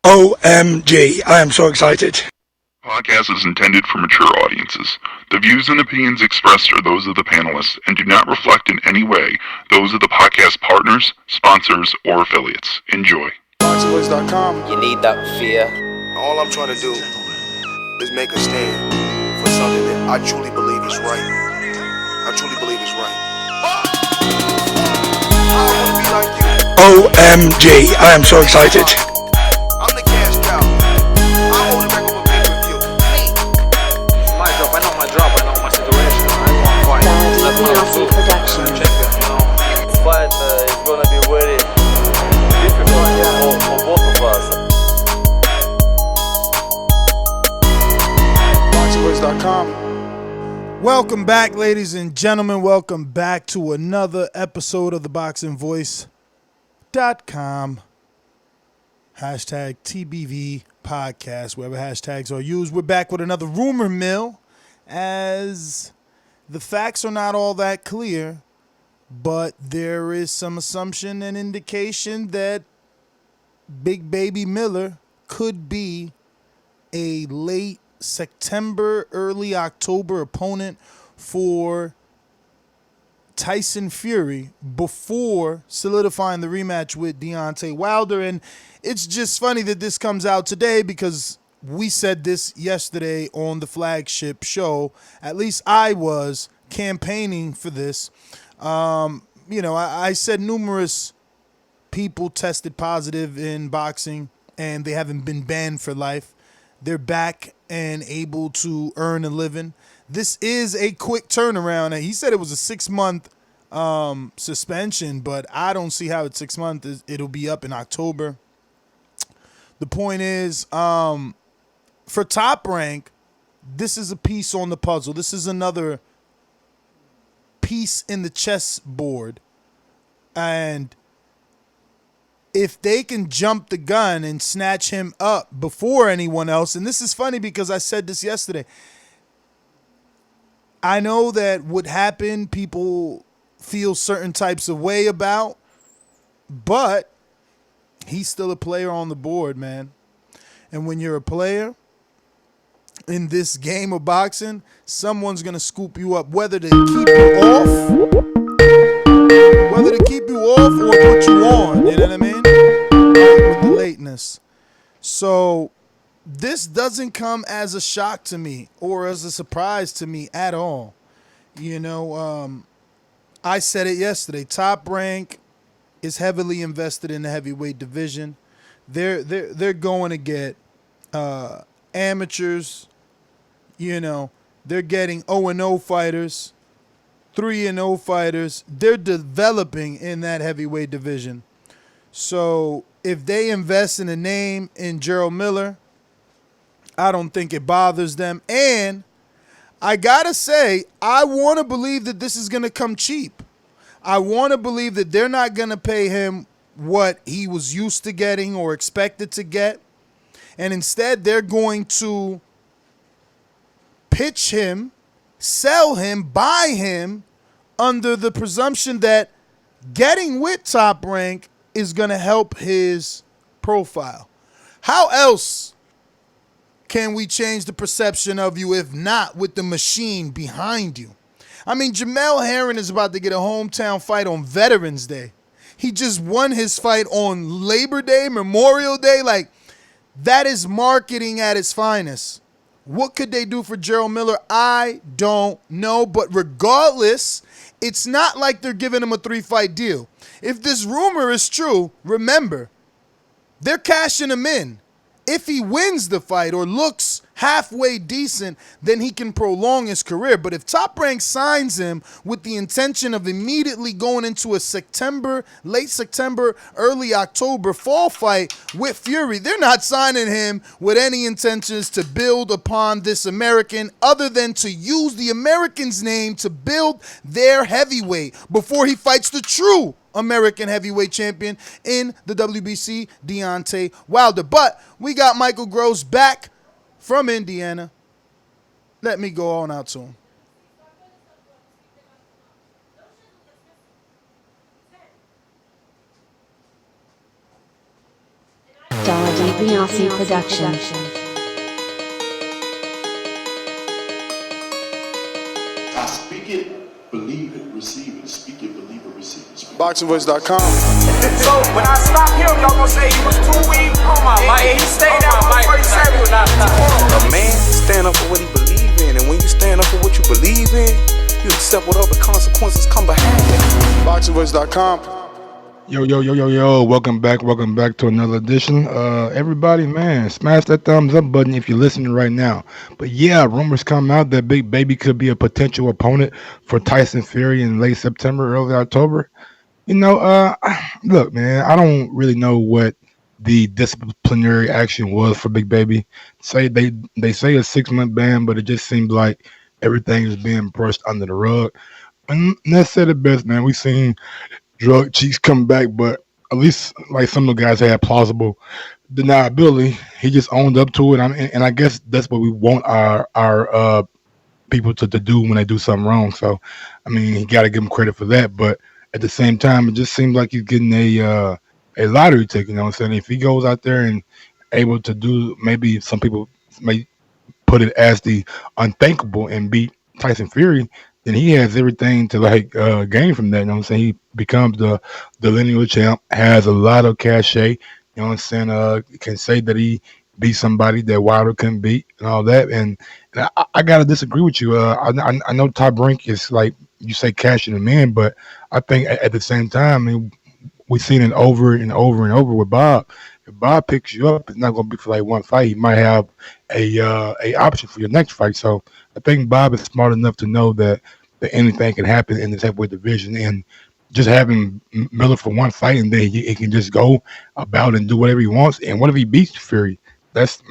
OMG, I am so excited. Podcast is intended for mature audiences. The views and opinions expressed are those of the panelists and do not reflect in any way those of the podcast partners, sponsors, or affiliates. Enjoy. Boxingvoice.com. You need that fear. All I'm trying to do is make a stand for something that I truly believe is right. I truly believe is right. I want to be like you. OMG, I am so excited. I'm the cash cow. I hold the record for pay-per-view. My drop, I know my drop, I know my situation. I want to fight. That's what I'm doing. Production. Check it, you know. Fight is gonna be very difficult for both of us. Boxingvoice.com. Welcome back, ladies and gentlemen. Welcome back to another episode of the BoxingVoice.com hashtag TBV podcast, wherever hashtags are used. We're back with another rumor mill, as the facts are not all that clear, but there is some assumption and indication that Big Baby Miller could be a late September, early October opponent for Tyson Fury before solidifying the rematch with Deontay Wilder. And it's just funny that this comes out today because we said this yesterday on the flagship show. At least I was campaigning for this. I said numerous people tested positive in boxing and they haven't been banned for life. They're back and able to earn a living. This is a quick turnaround. He said it was a 6-month suspension, but I don't see how it's 6 months. It'll be up in October. The point is, for Top Rank, this is a piece on the puzzle. This is another piece in the chessboard. And if they can jump the gun and snatch him up before anyone else, and this is funny because I said this yesterday, I know that what happened, people feel certain types of way about, but he's still a player on the board, man. And when you're a player in this game of boxing, someone's going to scoop you up, whether to keep you off or put you on, you know what I mean? With the lateness. So this doesn't come as a shock to me or as a surprise to me at all. I said it yesterday. Top Rank is heavily invested in the heavyweight division. They're going to get amateurs. They're getting 0-0 fighters, 3-0 fighters. They're developing in that heavyweight division. So if they invest in a name in Jarrell Miller, I don't think it bothers them. And I got to say, I want to believe that this is going to come cheap. I want to believe that they're not going to pay him what he was used to getting or expected to get. And instead, they're going to pitch him, sell him, buy him under the presumption that getting with Top Rank is going to help his profile. How else can we change the perception of you if not with the machine behind you? I mean, Jamel Herring is about to get a hometown fight on Veterans Day. He just won his fight on Labor Day, Memorial Day. Like, that is marketing at its finest. What could they do for Jarrell Miller? I don't know. But regardless, it's not like they're giving him a 3-fight deal. If this rumor is true, remember, they're cashing him in. If he wins the fight or looks halfway decent, then he can prolong his career. But if Top Rank signs him with the intention of immediately going into a late September, early October fall fight with Fury, they're not signing him with any intentions to build upon this American other than to use the American's name to build their heavyweight before he fights the true American heavyweight champion in the WBC, Deontay Wilder. But we got Michael Gross back from Indiana. Let me go on out to him. Dazn Beyonce Productions. I speak it, believe it, receive it. Speak it, believe it, receive it. BoxingVoice.com. So when I stop him, y'all gonna say he was too weak. He stayed there before he said he was not. A man stand up for what he believe in, and when you stand up for what you believe in, you accept whatever consequences come behind it. BoxingVoice.com. Yo, welcome back to another edition. Everybody, man, smash that thumbs up button if you're listening right now. But yeah, rumors come out that Big Baby could be a potential opponent for Tyson Fury in late September, early October. You know, look, man, I don't really know what the disciplinary action was for Big Baby. Say they say a 6-month ban, but it just seems like everything is being brushed under the rug. And let's say the best, man. We've seen drug cheats come back, but at least like some of the guys had plausible deniability. He just owned up to it, and I guess that's what we want our people to do when they do something wrong. So, I mean, he got to give him credit for that. But at the same time, it just seems like he's getting a lottery ticket. You know what I'm saying? If he goes out there and able to do, maybe some people may put it as the unthinkable and beat Tyson Fury, then he has everything to gain from that. You know what I'm saying? He becomes the lineal champ, has a lot of cachet. You know what I'm saying? Can say that he beat somebody that Wilder couldn't beat and all that. And I gotta disagree with you. I know Top Rank is like you say cashing him in, but I think at the same time, I mean, we've seen it over and over and over with Bob. If Bob picks you up, it's not going to be for like one fight. He might have a option for your next fight. So I think Bob is smart enough to know that anything can happen in this heavyweight division, and just having Miller for one fight and then he can just go about and do whatever he wants. And what if he beats Fury? It's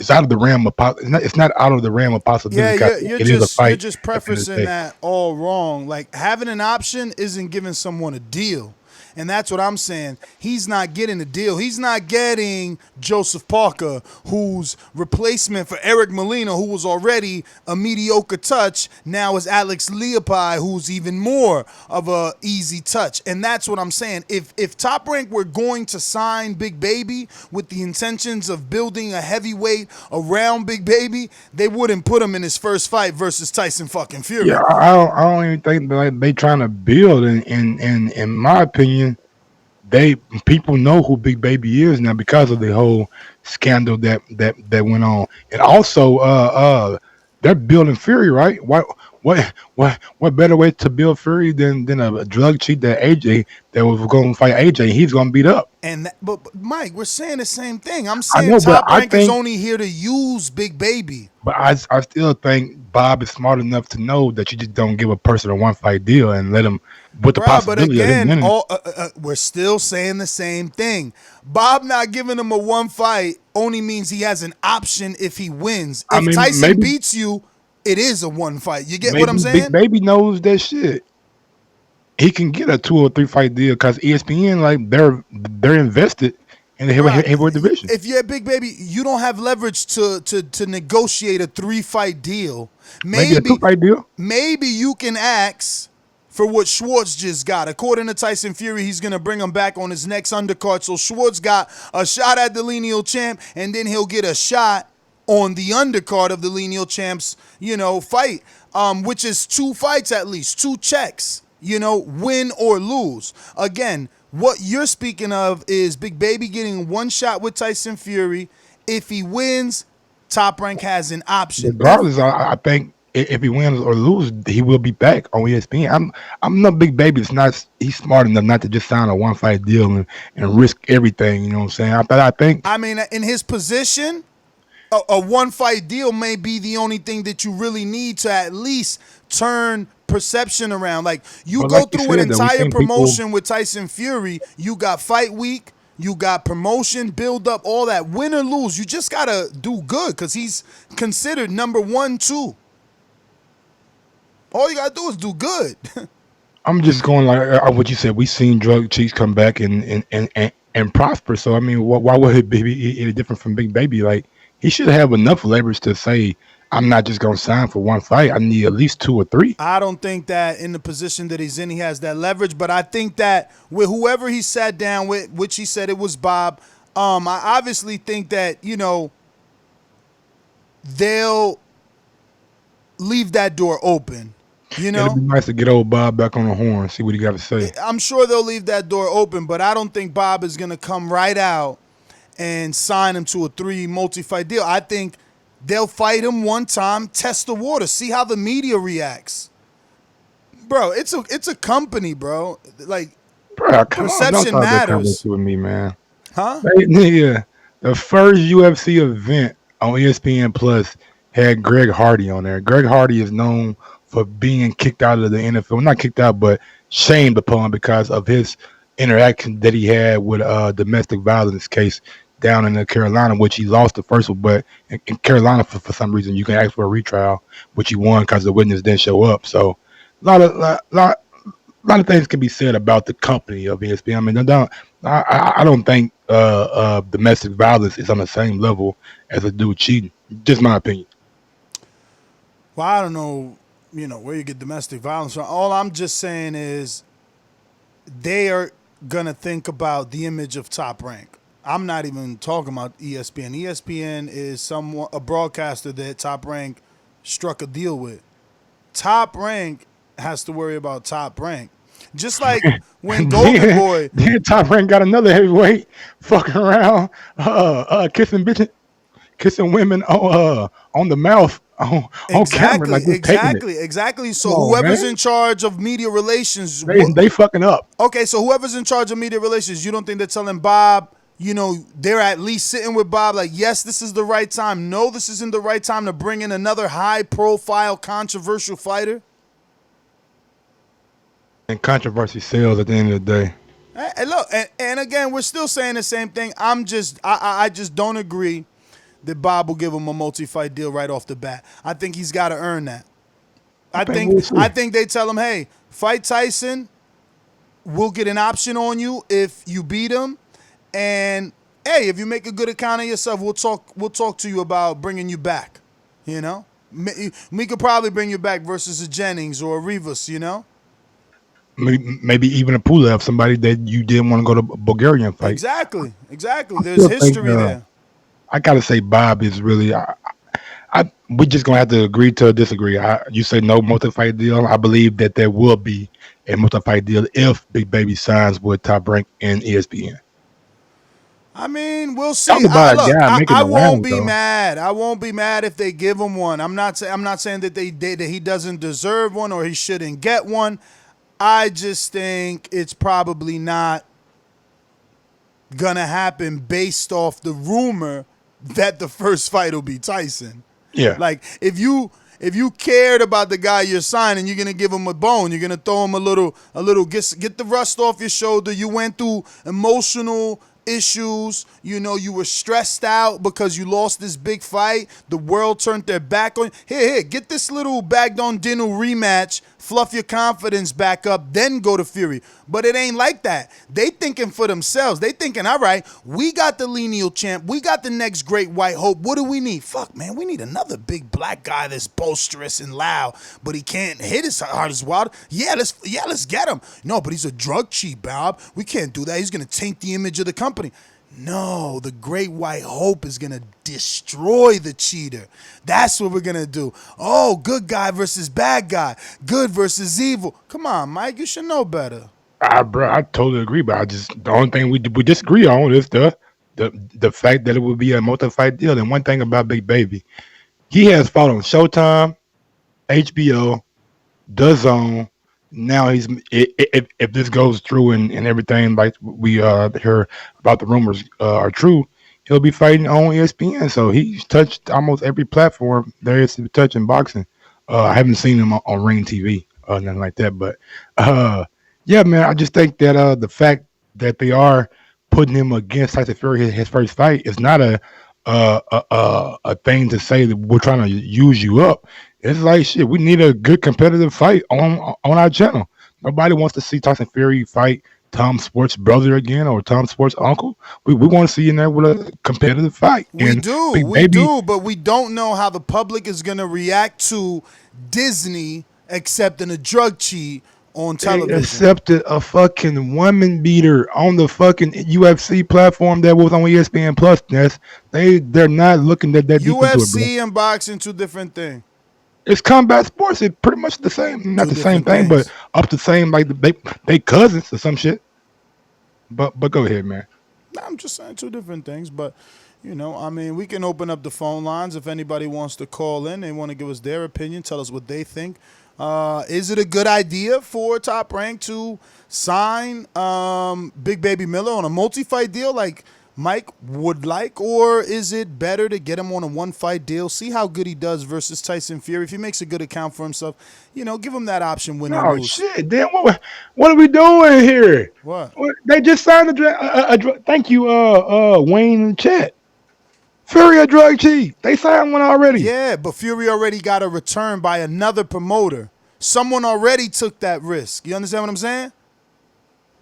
out of the realm of it's not out of the realm of possibility. Yeah, is a fight. you're just prefacing that all wrong. Like, having an option isn't giving someone a deal. And that's what I'm saying. He's not getting a deal. He's not getting Joseph Parker, whose replacement for Eric Molina, who was already a mediocre touch, now is Alex Leopi, who's even more of a easy touch. And that's what I'm saying. If Top Rank were going to sign Big Baby with the intentions of building a heavyweight around Big Baby, they wouldn't put him in his first fight versus Tyson fucking Fury. Yeah, I don't even think that they trying to build. In my opinion, people know who Big Baby is now because of the whole scandal that went on, and also they're building Fury, right? What better way to build Fury than a drug cheat that was going to fight AJ? He's going to beat up. But Mike, we're saying the same thing. I'm saying know, Top Rank is only here to use Big Baby. But I still think Bob is smart enough to know that you just don't give a person a one fight deal and let him with the possibility of him winning. We're still saying the same thing. Bob not giving him a one fight only means he has an option if he wins. If Tyson beats you, it is a one fight. You get what I'm saying? Big Baby knows that shit. He can get a 2 or 3 fight deal because ESPN, like, they're invested in the heavyweight division. If you're a Big Baby, you don't have leverage to negotiate a 3-fight deal. Maybe a 2-fight deal. Maybe you can ask for what Schwartz just got. According to Tyson Fury, he's going to bring him back on his next undercard. So Schwartz got a shot at the lineal champ, and then he'll get a shot on the undercard of the lineal champs, fight, which is 2 fights at least, 2 checks, win or lose. Again, what you're speaking of is Big Baby getting 1 shot with Tyson Fury. If he wins, Top Rank has an option. Regardless, I think if he wins or loses, he will be back on ESPN. I'm not Big Baby. He's smart enough not to just sign a 1-fight deal and risk everything. You know what I'm saying? I mean, in his position, a 1-fight deal may be the only thing that you really need to at least turn perception around. Like, you go through an entire promotion with Tyson Fury. You got fight week, you got promotion, build up, all that. Win or lose, you just gotta do good because he's considered number 1, 2. All you gotta do is do good. I'm just going like what you said. We've seen drug cheats come back and prosper. So I mean, why would it be any different from Big Baby? Like, he should have enough leverage to say, I'm not just going to sign for 1 fight. I need at least 2 or 3. I don't think that in the position that he's in, he has that leverage. But I think that with whoever he sat down with, which he said it was Bob, I obviously think that, they'll leave that door open. It'd be nice to get old Bob back on the horn, see what he got to say. I'm sure they'll leave that door open, but I don't think Bob is going to come right out and sign him to a 3 multi-fight deal. I think they'll fight him one time, test the water, see how the media reacts. Bro, it's a company, bro. Like, Bro, come on, don't perception talk that matters. to me, man. Huh? Hey, nigga, the first UFC event on ESPN Plus had Greg Hardy on there. Greg Hardy is known for being kicked out of the NFL. Not kicked out, but shamed upon because of his interaction that he had with a domestic violence case down in Carolina, which he lost the first one. But in Carolina, for some reason, you can ask for a retrial, which he won because the witness didn't show up. So a lot of things can be said about the company of ESPN. I mean, I don't think domestic violence is on the same level as a dude cheating. Just my opinion. Well, I don't know, where you get domestic violence from. All I'm just saying is they are going to think about the image of Top Rank. I'm not even talking about ESPN. ESPN is a broadcaster that Top Rank struck a deal with. Top Rank has to worry about Top Rank. Just like when Golden Boy, Top Rank got another heavyweight fucking around, kissing women on the mouth on camera, like exactly. So whoever's in charge of media relations, they fucking up. Okay, so whoever's in charge of media relations, you don't think they're telling Bob? They're at least sitting with Bob like, yes, this is the right time. No, this isn't the right time to bring in another high-profile, controversial fighter. And controversy sells at the end of the day. Hey, look, and again, we're still saying the same thing. I just don't agree that Bob will give him a multi-fight deal right off the bat. I think he's got to earn that. I think they tell him, hey, fight Tyson. We'll get an option on you if you beat him, and hey, if you make a good account of yourself, we'll talk to you about bringing you back. We could probably bring you back versus a Jennings or a Rivas. Maybe even a Pulev, somebody that you didn't want to go to Bulgarian fight. Exactly. There's history there. I gotta say, Bob is really. We just gonna have to agree to disagree. You say no multi-fight deal. I believe that there will be a multi-fight deal if Big Baby signs with Top Rank and ESPN. I mean, we'll see. I won't be mad. I won't be mad if they give him one. I'm not saying that that he doesn't deserve one or he shouldn't get one. I just think it's probably not gonna happen based off the rumor that the first fight will be Tyson. Yeah. Like if you cared about the guy you're signing, you're gonna give him a bone. You're gonna throw him a little get the rust off your shoulder. You went through emotional issues, you were stressed out because you lost this big fight. The world turned their back on you. Here, get this little bagged on Dinu rematch, fluff your confidence back up, then go to Fury. But it ain't like that. They thinking for themselves. They thinking, all right, we got the lineal champ. We got the next great white hope. What do we need? Fuck, man, we need another big black guy that's boisterous and loud, but he can't hit as hard as Wilder. Yeah, let's get him. No, but he's a drug cheat, Bob. We can't do that. He's going to taint the image of the company. No, the great white hope is going to destroy the cheater. That's what we're going to do. Oh, good guy versus bad guy. Good versus evil. Come on, Mike, you should know better. Bro, I totally agree, but the only thing we disagree on is the fact that it would be a multi-fight deal. And one thing about Big Baby, he has fought on Showtime, HBO, Dazn. Now if this goes through and everything like we hear about the rumors are true, he'll be fighting on ESPN. So he's touched almost every platform there is to touch in boxing. I haven't seen him on Ring TV or nothing like that, but yeah, man, I just think that the fact that they are putting him against Tyson Fury his first fight is not a thing to say that we're trying to use you up. It's like shit. We need a good competitive fight on our channel. Nobody wants to see Tyson Fury fight Tom Sports' brother again or Tom Sports' uncle. We want to see in there with a competitive fight. We do, but we don't know how the public is going to react to Disney accepting a drug cheat on They television. accepted a fucking woman beater on the fucking UFC platform that was on ESPN Plus. They're not looking that deep into it, bro. UFC and boxing, two different things. It's combat sports. It's pretty much the same. Not Two the same different thing, but things. up the same. Like they cousins or some shit. But go ahead, man. I'm just saying two different things, but I mean, we can open up the phone lines if anybody wants to call in. They want to give us their opinion, tell us what they think. Is it a good idea for Top Rank to sign Big Baby Miller on a multi-fight deal like Mike would like, or is it better to get him on a one-fight deal, see how good he does versus Tyson Fury? If he makes a good account for himself, give him that option, win or Oh lose. shit! Damn, what are we doing here? What? They just signed thank you, Wayne in the chat. Fury a drug chief. They signed one already. Yeah, but Fury already got a return by another promoter. Someone already took that risk. You understand what I'm saying?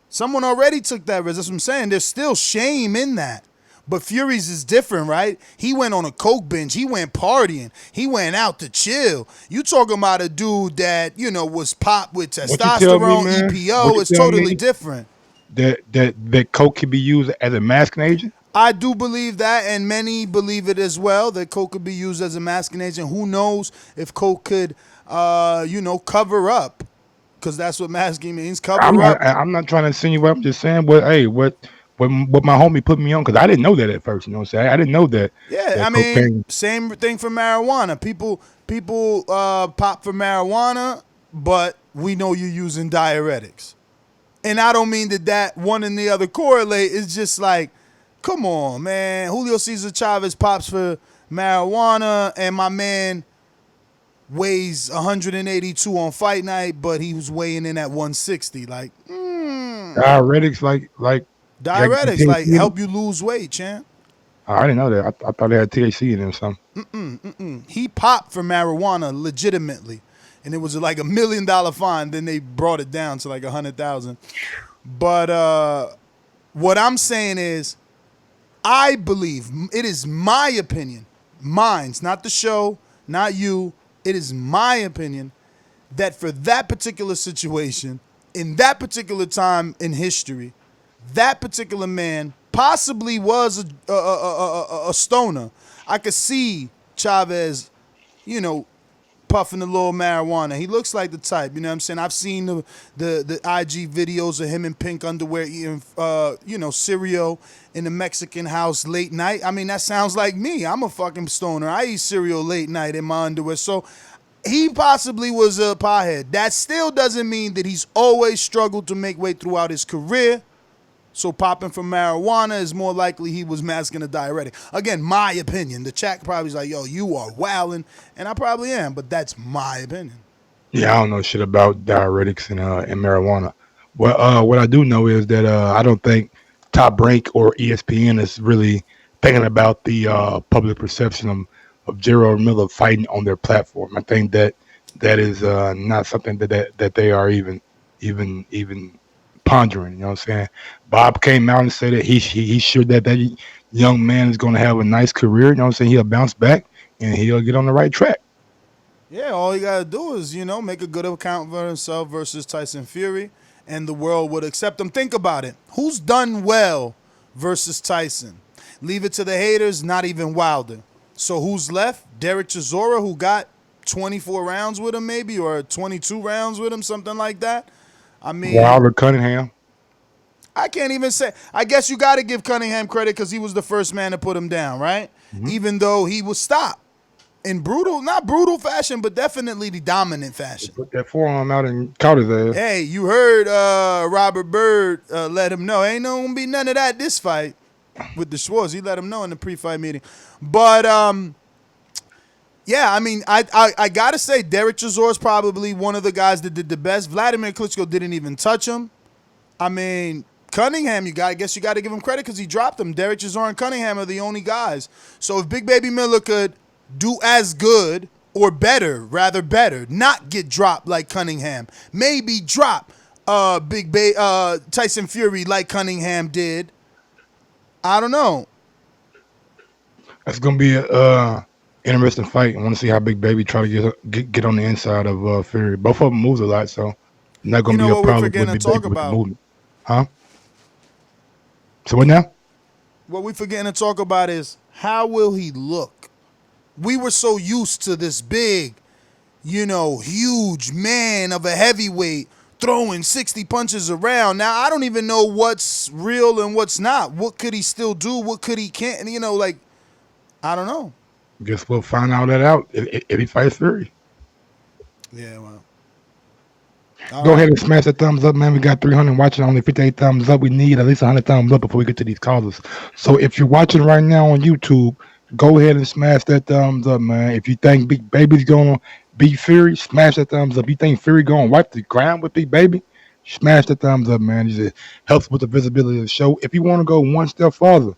Someone already took that risk. That's what I'm saying. There's still shame in that. But Fury's is different, right? He went on a coke binge. He went partying. He went out to chill. You talking about a dude that, was popped with testosterone, EPO. It's totally different. That coke can be used as a masking agent? I do believe that, and many believe it as well, that coke could be used as a masking agent. Who knows if coke could, cover up, because that's what masking means, cover up. I'm not trying to insinuate. I'm just saying, what my homie put me on, because I didn't know that at first. You know what I'm saying? I didn't know that. Yeah, that I mean, same thing for marijuana. People pop for marijuana, but we know you're using diuretics. And I don't mean that one and the other correlate. It's just like, come on, man. Julio Cesar Chavez pops for marijuana, and my man weighs 182 on fight night, but he was weighing in at 160. Like, diuretics, like help you lose weight, champ. I didn't know that. I thought they had THC in them or something. He popped for marijuana legitimately, and it was like $1 million fine. Then they brought it down to like 100,000. But what I'm saying is, I believe, it is my opinion, mine's, not the show, not you, it is my opinion that for that particular situation, in that particular time in history, that particular man possibly was a stoner. I could see Chavez, puffing a little marijuana. He looks like the type, you know what I'm saying? I've seen the IG videos of him in pink underwear eating, cereal in the Mexican house late night. I mean, that sounds like me. I'm a fucking stoner. I eat cereal late night in my underwear. So he possibly was a pothead. That still doesn't mean that he's always struggled to make weight throughout his career. So popping from marijuana is more likely he was masking a diuretic. Again, my opinion. The chat probably is like, yo, you are wilding. And I probably am, but that's my opinion. Yeah, I don't know shit about diuretics and marijuana. Well, what I do know is that I don't think Top Rank or ESPN is really thinking about the public perception of Jarrell Miller fighting on their platform. I think that is not something that they are even pondering. You know what I'm saying? Bob came out and said that he's sure that young man is going to have a nice career. You know what I'm saying? He'll bounce back and he'll get on the right track. Yeah, all you got to do is, make a good account for himself versus Tyson Fury, and the world would accept him. Think about it. Who's done well versus Tyson? Leave it to the haters, not even Wilder. So who's left? Derek Chisora, who got 24 rounds with him maybe, or 22 rounds with him, something like that. I mean, Wilder, Cunningham. I can't even say. I guess you got to give Cunningham credit because he was the first man to put him down, right? Mm-hmm. Even though he was stopped in not brutal fashion, but definitely the dominant fashion. They put that forearm out and caught his ass. Hey, you heard Robert Byrd let him know. Ain't no gonna be none of that this fight with the Schwartz. He let him know in the pre-fight meeting. But yeah, I mean, I gotta say, Derek Chisora is probably one of the guys that did the best. Vladimir Klitschko didn't even touch him. I mean, Cunningham, I guess you got to give him credit because he dropped him. Derek Chisora and Cunningham are the only guys. So if Big Baby Miller could do as good or better, rather better, not get dropped like Cunningham, maybe drop Tyson Fury like Cunningham did, I don't know. That's gonna be a interesting fight. I want to see how Big Baby try to get on the inside of Fury. Both of them moves a lot, so Not You gonna know be a what we're problem with forgetting to Big talk Baby with the about? movement, huh? So what now? What we forgetting to talk about is how will he look? We were so used to this big, huge man of a heavyweight throwing 60 punches around. Now I don't even know what's real and what's not. What could he still do? What could he can't? I don't know. Guess we'll find all that out if he fights Fury. Yeah, well. All Go right. ahead and smash that thumbs up, man. We got 300 watching, only 58 thumbs up. We need at least 100 thumbs up before we get to these callers. So if you're watching right now on YouTube, go ahead and smash that thumbs up, man. If you think Big Baby's gonna beat Fury, smash that thumbs up. You think Fury gonna wipe the ground with Big Baby, smash that thumbs up, man. It just helps with the visibility of the show. If you want to go one step farther,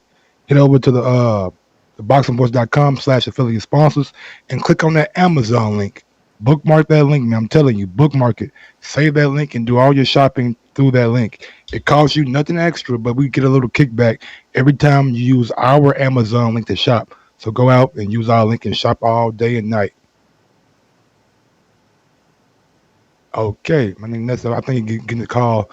head over to the boxingvoice.com/affiliate sponsors and click on that Amazon link. Bookmark that link, man. I'm telling you, bookmark it. Save that link and do all your shopping through that link. It costs you nothing extra, but we get a little kickback every time you use our Amazon link to shop. So go out and use our link and shop all day and night. Okay, my name Nessa. I think you're getting the call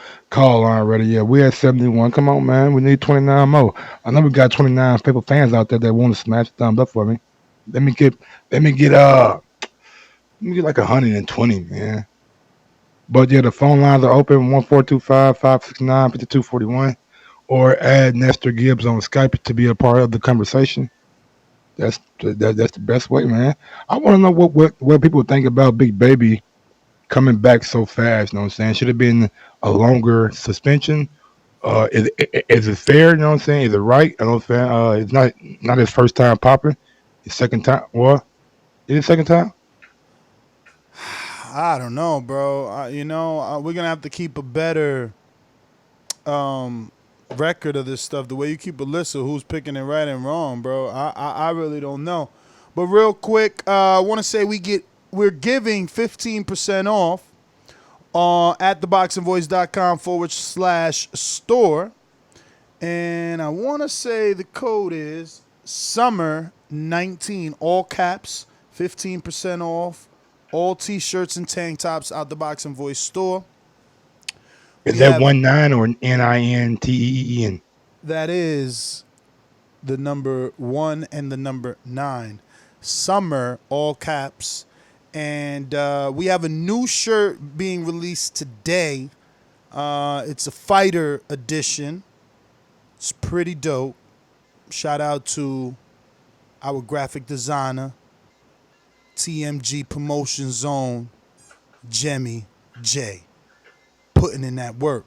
line ready. Yeah, we're at 71. Come on, man. We need 29 more. I know we got 29 faithful fans out there that want to smash the thumbs up for me. Let me get like 120, man. But yeah, the phone lines are open 1425-569-5241, or add Nestor Gibbs on Skype to be a part of the conversation. That's the best way, man. I want to know what people think about Big Baby coming back so fast. You know what I'm saying? Should have been a longer suspension. Is it fair? You know what I'm saying? Is it right? I don't know. It's not his first time popping. His second time. What? Is it second time? I don't know, bro. We're gonna have to keep a better record of this stuff. The way you keep a list of who's picking it right and wrong, bro. I really don't know. But real quick, I want to say we're giving 15% off at theboxingvoice.com/store, and I want to say the code is summer19, all caps, 15% off. All T-shirts and tank tops out the Boxing Voice store. Is that 19 or NINTEEN? That is the number 1 and the number 9. Summer, all caps. And we have a new shirt being released today. It's a fighter edition. It's pretty dope. Shout out to our graphic designer, TMG Promotion Zone, Jemmy J, putting in that work.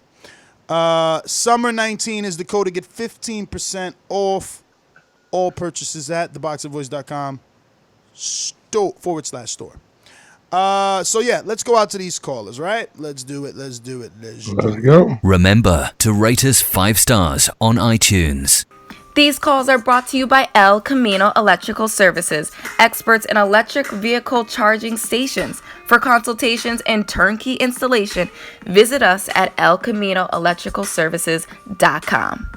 Summer 19 is the code to get 15% off all purchases at theboxingvoice.com /store. So yeah, let's go out to these callers, right? Let's do it. Let's go. Remember to rate us 5 stars on iTunes. These calls are brought to you by El Camino Electrical Services, experts in electric vehicle charging stations. For consultations and turnkey installation, visit us at elcaminoelectricalservices.com.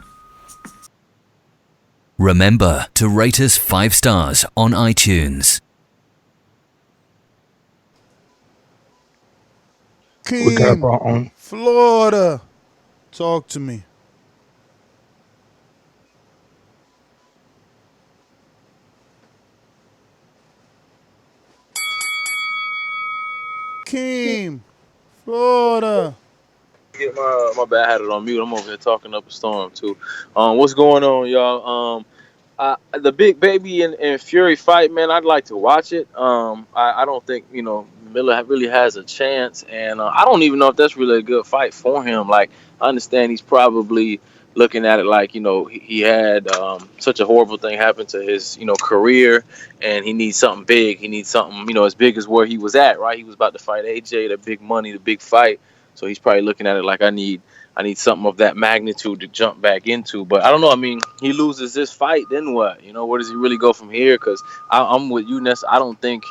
Remember to rate us 5 stars on iTunes. Keem, Florida, talk to me. Keem, Florida. Get my bad, I had it on mute. I'm over here talking up a storm too. What's going on, y'all? The Big Baby and Fury fight, man, I'd like to watch it. I don't think Miller really has a chance, and I don't even know if that's really a good fight for him. Like, I understand he's probably looking at it like he had such a horrible thing happen to his career, and he needs something big. He needs something as big as where he was at. Right, he was about to fight AJ, the big money, the big fight. So he's probably looking at it like I need something of that magnitude to jump back into. But I don't know. I mean, he loses this fight, then what? Where does he really go from here? Because I'm with you, Ness. I don't think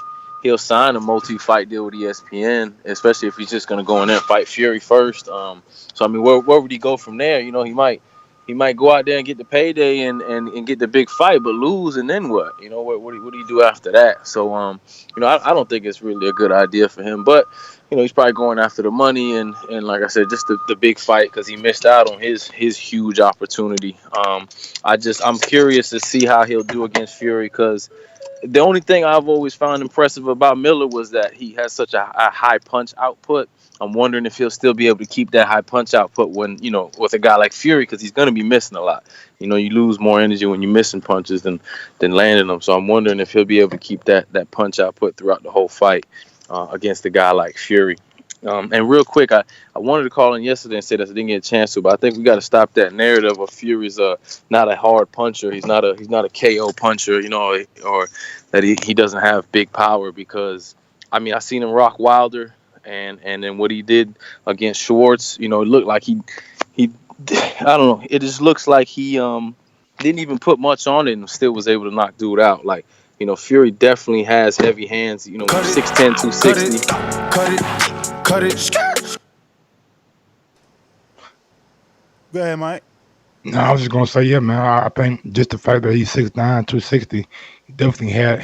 he'll sign a multi-fight deal with ESPN, especially if he's just going to go in there and fight Fury first. So, I mean, where would he go from there? He might go out there and get the payday and get the big fight, but lose, and then what? What do you do after that? So, I don't think it's really a good idea for him. But he's probably going after the money and like I said, just the big fight because he missed out on his huge opportunity. I'm curious to see how he'll do against Fury because the only thing I've always found impressive about Miller was that he has such a high punch output. I'm wondering if he'll still be able to keep that high punch output when, with a guy like Fury, because he's going to be missing a lot. You lose more energy when you're missing punches than landing them. So I'm wondering if he'll be able to keep that punch output throughout the whole fight against a guy like Fury. And real quick, I wanted to call in yesterday and say that I didn't get a chance to, but I think we got to stop that narrative of Fury's not a hard puncher. He's not a KO puncher, or that he doesn't have big power because I seen him rock Wilder and then what he did against Schwartz, it looked like he I don't know, it just looks like he didn't even put much on it and still was able to knock dude out. Like, Fury definitely has heavy hands, 6'10", 260. Cut it. Go ahead, Mike. No, I was just gonna say, yeah, man. I think just the fact that he's 6'9", 260, he definitely have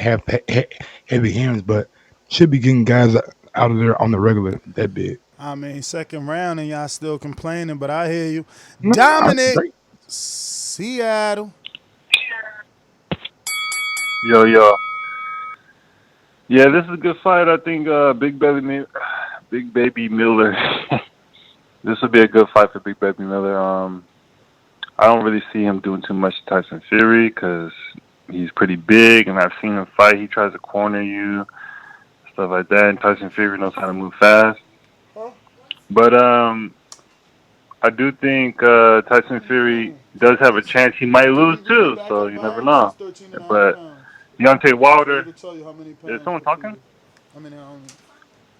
heavy hands, but should be getting guys out of there on the regular that big. Second round and y'all still complaining, but I hear you. No, Dominic, Seattle. Yo. Yeah, this is a good fight. I think Big Baby Miller. This would be a good fight for Big Baby Miller. I don't really see him doing too much to Tyson Fury because he's pretty big, and I've seen him fight. He tries to corner you, stuff like that, and Tyson Fury knows how to move fast. But I do think Tyson Fury does have a chance. He might lose too, so you never know. But Deontay Wilder. Is someone talking?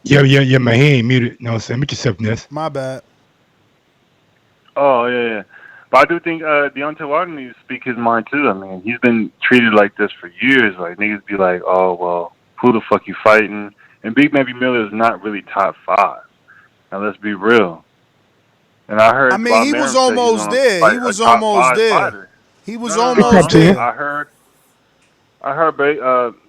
Yeah, man. He ain't muted. No, say, mute yourself, Ness. My bad. Oh, yeah. But I do think Deontay Wilder needs to speak his mind too. I mean, he's been treated like this for years. Like, niggas be like, oh, well, who the fuck you fighting? And Big Baby Miller is not really top 5. Now, let's be real. And I heard he was almost there. He was almost there. He was almost there. I heard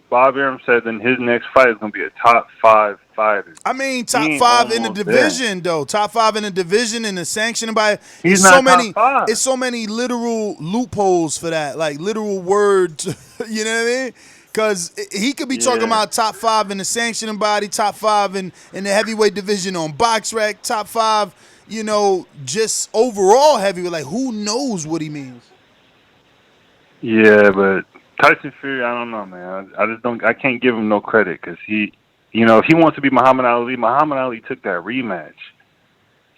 Bob Arum said that his next fight is going to be a top 5 fighter. Top 5 in the division, though. Top 5 in the division and the sanctioning by. He's not top 5. It's so many literal loopholes for that, like literal words. You know what I mean? Because he could be talking about top 5 in the sanctioning body, top 5 in the heavyweight division on BoxRec, top 5. Just overall heavyweight. Like, who knows what he means? Yeah, but Tyson Fury, I don't know, man. I can't give him no credit because he, if he wants to be Muhammad Ali took that rematch.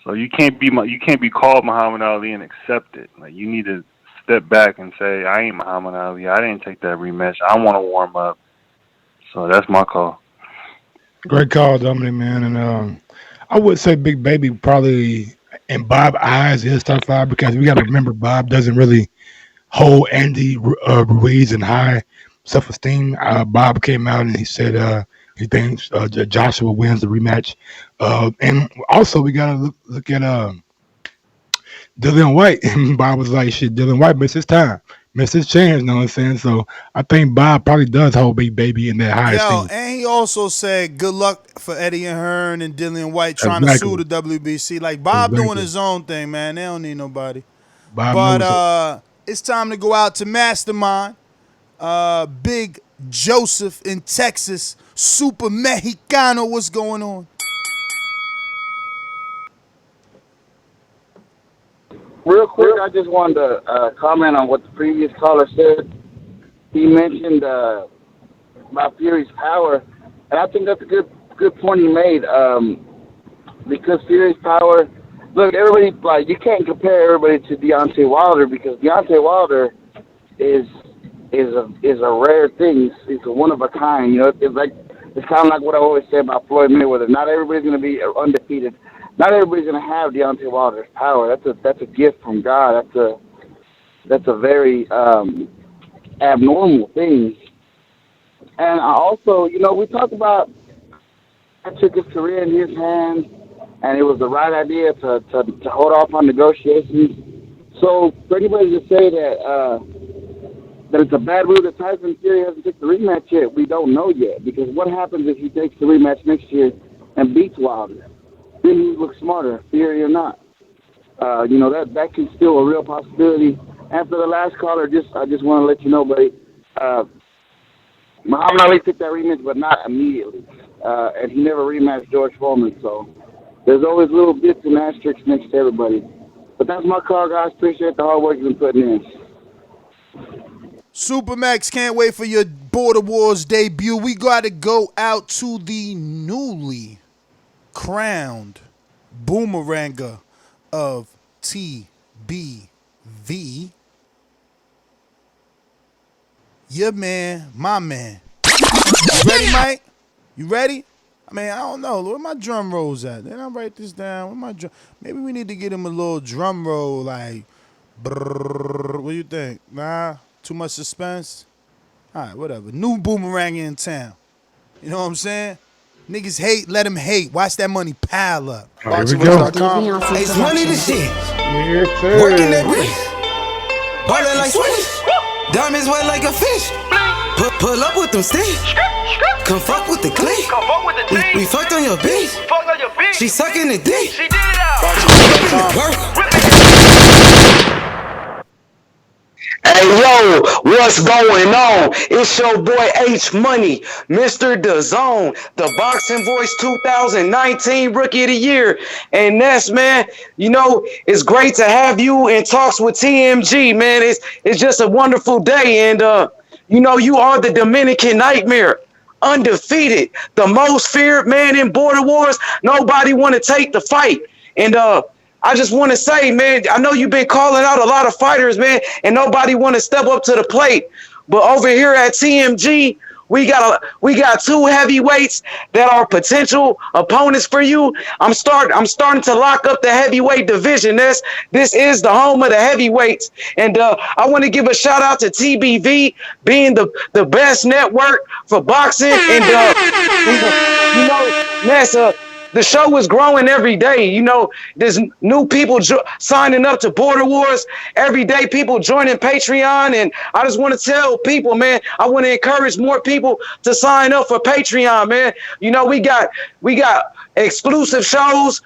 So you can't be called Muhammad Ali and accept it. Like, you need to step back and say, I ain't Muhammad Ali. I didn't take that rematch. I want to warm up. So that's my call. Great call, Dominic, man. And I would say Big Baby probably in Bob's eyes is top 5 because we got to remember Bob doesn't really hold Andy Ruiz in high self-esteem. Bob came out and he said he thinks Joshua wins the rematch. And also we got to look at Dillian White. And Bob was like, shit, Dillian White missed his time. Missed his chance, you know what I'm saying? So I think Bob probably does hold Big Baby in that high esteem. And he also said good luck for Eddie and Hearn and Dillian White trying to sue the WBC. Like, Bob doing his own thing, man. They don't need nobody. But it's time to go out to Mastermind. Big Joseph in Texas. Super Mexicano, what's going on? Real quick, I just wanted to comment on what the previous caller said. He mentioned about Fury's power, and I think that's a good point he made. Because Fury's power, look, everybody, like, you can't compare everybody to Deontay Wilder because Deontay Wilder is a rare thing. He's a one of a kind. It's kind of like what I always say about Floyd Mayweather. Not everybody's going to be undefeated. Not everybody's gonna have Deontay Wilder's power. That's a gift from God. That's a very abnormal thing. And I also, we talked about I took his career in his hands, and it was the right idea to hold off on negotiations. So for anybody to say that it's a bad move that Tyson Fury hasn't taken the rematch yet, we don't know yet. Because what happens if he takes the rematch next year and beats Wilder, then he would look smarter, Fury or not. That can still a real possibility. And for the last caller, I just want to let you know, buddy, Muhammad Ali took that rematch, but not immediately. And he never rematched George Foreman, so there's always little bits and asterisks next to everybody. But that's my call, guys. Appreciate the hard work you've been putting in. Supermax, can't wait for your Border Wars debut. We got to go out to the newly crowned boomeranger of TBV. Your man, my man. You ready, Mike? You ready? I mean, I don't know. Where my drum rolls at? Then I write this down. Where my drum? Maybe we need to get him a little drum roll, like, brrr. What do you think? Nah? Too much suspense? All right, whatever. New boomerang in town. You know what I'm saying? Niggas hate, let them hate. Watch that money pile up. Here we go. It's money to shit. Yes, sir. Working that wrist. Ballin' like Swish. Diamonds wet like a fish. Pull up with them sticks. Come fuck with the clique. We fucked on your bitch. She sucking the dick. She did it out. Hey yo, what's going on? It's your boy H Money, Mr. Dazn, the Boxing Voice 2019 Rookie of the Year. And that's, man, it's great to have you in talks with TMG, man. It's just a wonderful day. And you are the Dominican Nightmare. Undefeated, the most feared man in Border Wars. Nobody want to take the fight. And I just want to say, man, I know you've been calling out a lot of fighters, man, and nobody want to step up to the plate. But over here at TMG, we got two heavyweights that are potential opponents for you. I'm starting to lock up the heavyweight division. This is the home of the heavyweights, and I want to give a shout out to TBV being the best network for boxing. And Nessa, the show is growing every day. There's new people signing up to Border Wars. Every day people joining Patreon. And I just want to tell people, man, I want to encourage more people to sign up for Patreon, man. We got exclusive shows.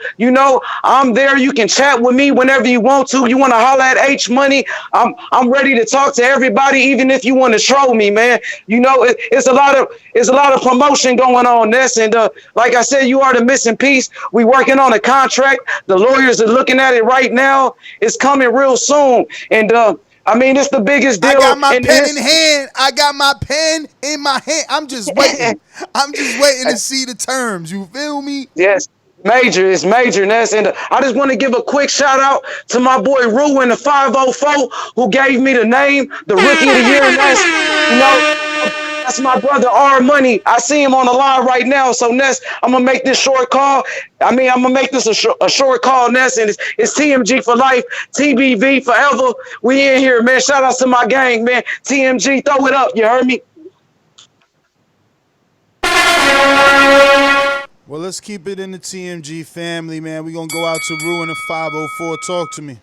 I'm there. You can chat with me whenever you want to. You want to holler at H Money. I'm ready to talk to everybody, even if you want to troll me, man. It's a lot of promotion going on, Ness. And like I said, you are the missing piece. We working on a contract. The lawyers are looking at it right now. It's coming real soon. And it's the biggest deal. I got my pen in hand. I got my pen in my hand. I'm just waiting. To see the terms. You feel me? Yes. It's major, Ness. And I just want to give a quick shout out to my boy Rue in the 504 who gave me the name, the Rookie of the Year, Ness. That's my brother R Money. I see him on the line right now. So Ness, I'm gonna make this short call. I'm gonna make this a short call, Ness, and it's TMG for life, TBV forever. We in here, man. Shout out to my gang, man. TMG, throw it up. You heard me? Well, let's keep it in the TMG family, man. We're going to go out to Rue in the 504. Talk to me.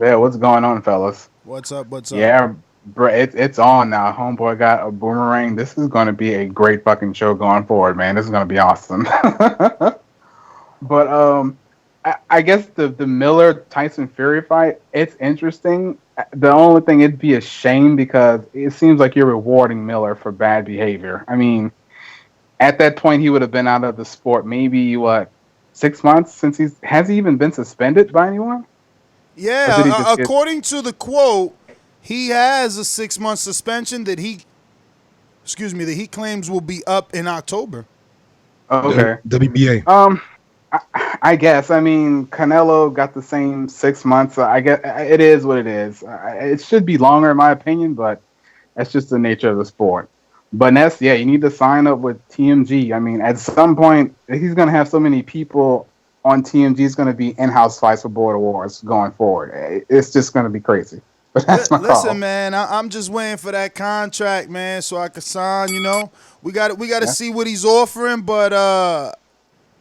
Yeah, what's going on, fellas? What's up? Yeah, bro, it's on now. Homeboy got a boomerang. This is going to be a great fucking show going forward, man. This is going to be awesome. But I guess the Miller Tyson Fury fight, it's interesting. The only thing, it'd be a shame because it seems like you're rewarding Miller for bad behavior. I mean, at that point, he would have been out of the sport maybe, 6 months since has he even been suspended by anyone? Yeah, according to the quote, he has a 6-month suspension that he claims will be up in October. Okay. WBA. I guess. I mean, Canelo got the same 6 months. I guess it is what it is. It should be longer, in my opinion, but that's just the nature of the sport. But Ness, yeah, you need to sign up with TMG. I mean, at some point, he's going to have so many people on TMG. It's going to be in-house fights for Border Wars going forward. It's just going to be crazy. But that's my call. Listen, man, I'm just waiting for that contract, man, so I can sign. We got to see what he's offering, but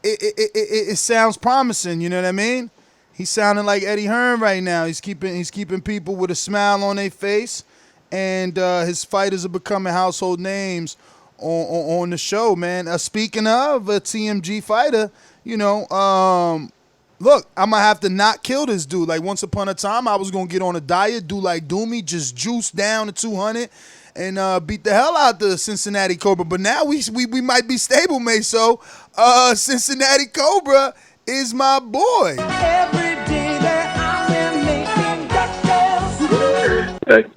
it sounds promising. You know what I mean? He's sounding like Eddie Hearn right now. He's keeping people with a smile on their face. And his fighters are becoming household names on the show, man. Speaking of a TMG fighter, look, I'm gonna have to not kill this dude. Like once upon a time, I was gonna get on a diet, do like Doomy, just juice down to 200, and beat the hell out the Cincinnati Cobra. But now we might be stablemate. So Cincinnati Cobra is my boy. Every day that I am making Like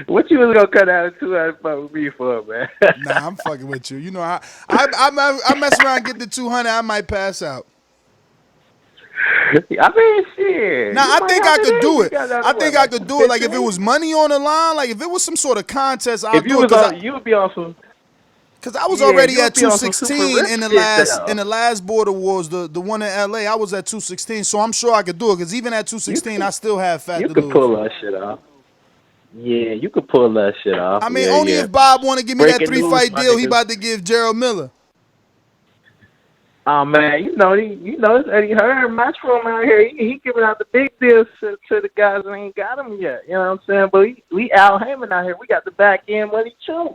what you was gonna cut out of 200 fuck with me for, man? Nah, I'm fucking with you. You know, I mess around and get the 200, I might pass out. I mean, shit. Nah, I think I could do it. I think I could do it. Like if it 15? was money on the line, like if it was some sort of contest, I'll If you do it. was on, you would be on some. Cause I was Yeah, already you at would be on some super 216 rich in the shit, last Border Wars, the one in LA. I was at 216, so I'm sure I could do it. Cause even at 216, I still have fat You to could lose. pull that shit off. Yeah, you could pull that shit off. I mean, yeah, only yeah. if Bob want to give me that Breaking news, 3-fight my deal, he niggas. about to give Jarrell Miller. Oh man, it's Eddie Hearn, Matchroom out here. He giving out the big deals to the guys that ain't got them yet. You know what I'm saying? But we Al Heyman out here. We got the back end money too.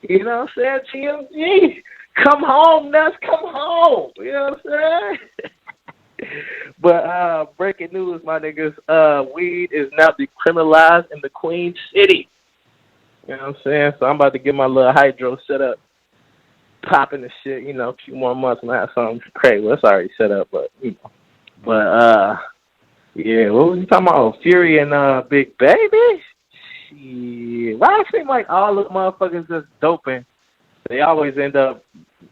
You know what I'm saying? TMG, come home, Nuts, come home. You know what I'm saying? But breaking news, my niggas. Weed is now decriminalized in the Queen City. You know what I'm saying? So I'm about to get my little hydro set up. Popping the shit, a few more months and I have something crazy. Well, it's already set up, but yeah, what was you talking about? Fury and Big Baby? Shit. Why it seem like all the motherfuckers that's doping, they always end up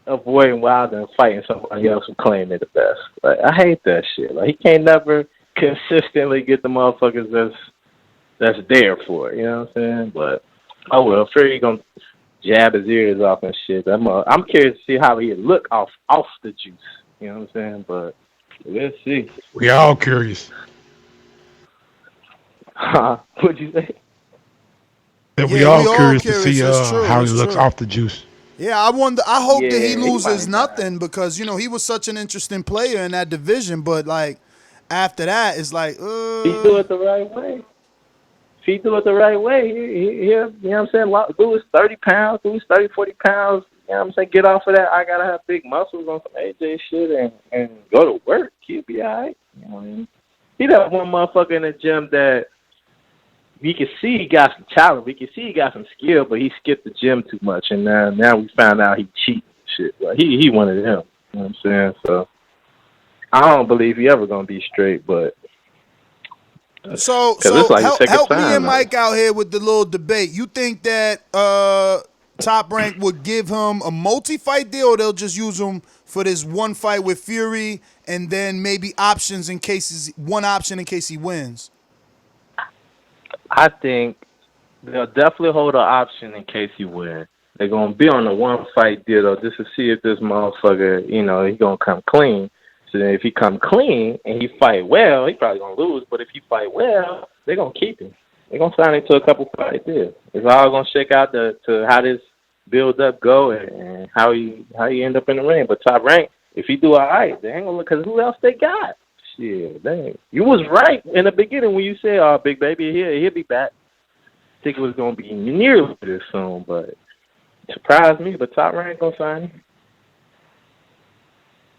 avoiding Wilder and fighting somebody else who claim they're the best. Like, I hate that shit. Like he can't never consistently get the motherfuckers that's there for it, you know what I'm saying? But oh well, Fury gonna jab his ears off and shit. I'm curious to see how he look off the juice. You know what I'm saying? But let's see. We all curious. What'd you say? That we all curious to see true, how he it's looks true. off the juice. Yeah, I hope that he Yeah, loses he nothing because he was such an interesting player in that division. But like after that, it's like, He do it the right way. If he do it the right way, he you know what I'm saying? Lose 30 pounds, lose 30, 40 pounds. You know what I'm saying? Get off of that. I gotta have big muscles on some AJ shit and go to work. He'll be all right. You know what I mean? He that one motherfucker in the gym that we can see he got some talent. We can see he got some skill, but he skipped the gym too much. And now we found out he cheated and shit. Like, he one of them. You know what I'm saying? So I don't believe he ever gonna be straight, but So like help me and now. Mike out here with the little debate. You think that Top Rank would give him a multi-fight deal, or they'll just use him for this one fight with Fury, and then maybe options in case one option in case he wins? I think they'll definitely hold an option in case he wins. They're gonna be on a one fight deal though, just to see if this motherfucker, he gonna come clean. So then if he come clean and he fight well, he probably gonna lose. But if he fight well, they're gonna keep him. They're gonna sign him to a couple fight deals. It's all gonna shake out to how this build up go and how he end up in the ring. But Top Rank, if he do all right, they ain't gonna look because who else they got? Shit, dang. You was right in the beginning when you said, "Oh, Big Baby, he'll be back." I think it was gonna be nearly this soon, but it surprised me. But Top Rank gonna sign him.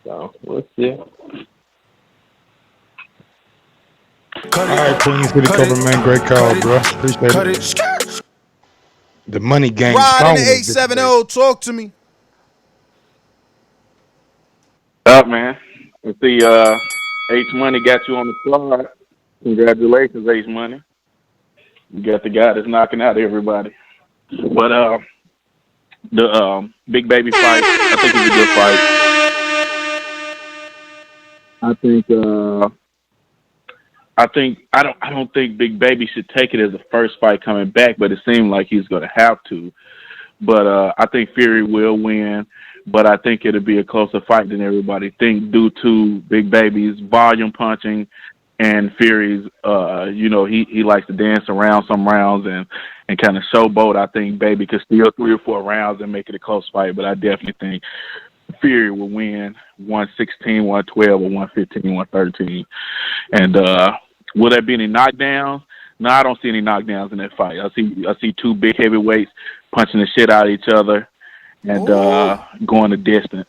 So we'll see. All right, Queen City Cobra, man, great call, bro. Appreciate it. The money game Rod strong. in the 870, talk to me. Up, man. I see H Money got you on the slide. Congratulations, H Money. You got the guy that's knocking out everybody. But the Big Baby fight, I think it's a good fight. I don't think Big Baby should take it as a first fight coming back, but it seemed like he's gonna have to. But I think Fury will win, but I think it'll be a closer fight than everybody think due to Big Baby's volume punching and Fury's he likes to dance around some rounds and kind of showboat. I think Baby could steal 3 or 4 rounds and make it a close fight, but I definitely think Fury will win 116, 112, or 115, 113. And will there be any knockdowns? No, I don't see any knockdowns in that fight. I see two big heavyweights punching the shit out of each other and going the distance.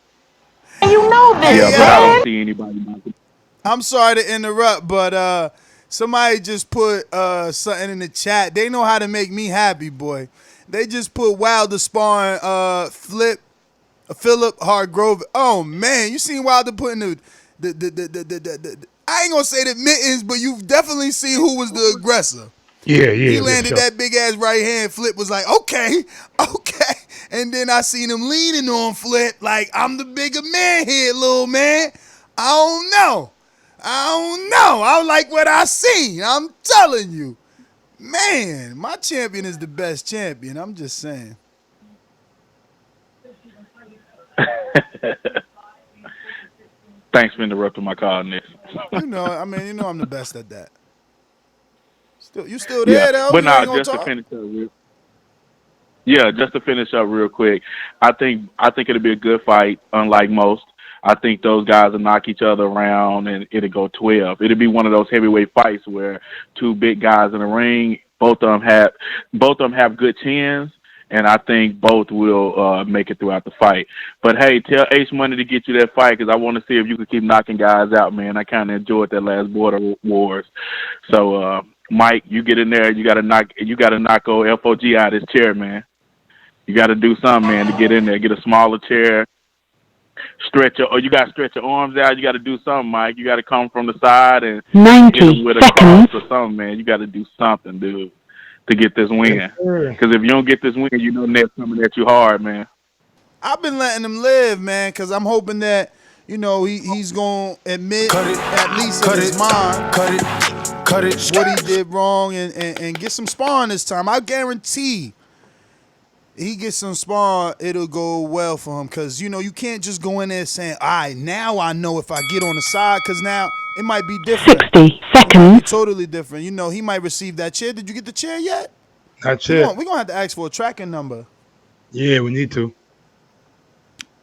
You know this, Yeah, but I don't see anybody knocking. I'm sorry to interrupt, but somebody just put something in the chat. They know how to make me happy, boy. They just put Wilder sparring Philip Hargrove. Oh man, you seen Wilder putting the I ain't gonna say the mittens, but you've definitely seen who was the aggressor. Yeah, He landed sure. that big ass right hand. Flip was like, okay. And then I seen him leaning on Flip like, I'm the bigger man here, little man. I don't know. I like what I seen. I'm telling you. Man, my champion is the best champion. I'm just saying. Thanks for interrupting my call, Nick. I'm the best at that. You still there, though? But you ain't gonna just talk? to finish up just to finish up real quick, I think it'll be a good fight, unlike most. I think those guys will knock each other around and it'll go 12. It'll be one of those heavyweight fights where two big guys in the ring, both of them have good chins, and I think both will make it throughout the fight. But hey, tell H Money to get you that fight because I want to see if you can keep knocking guys out, man. I kind of enjoyed that last Border Wars. So Mike, you get in there, you gotta knock old FOG out of his chair, man. You got to do something, man, to get in there. Get a smaller chair, you got to stretch your arms out. You got to do something, Mike. You got to come from the side and hit him with a cross or something, man. You got to do something, dude, to get this win. Because if you don't get this win, you know Ned's coming at you hard, man. I've been letting him live, man, because I'm hoping that, he's going to admit, at least in his mind, what he did wrong and get some sparring this time. I guarantee he gets some sparring, it'll go well for him. Because, you can't just go in there saying, all right, now I know if I get on the side, because now it might be different. 60 seconds. It might be totally different. He might receive that chair. Did you get the chair yet? Not yet. We're going to have to ask for a tracking number. Yeah, we need to.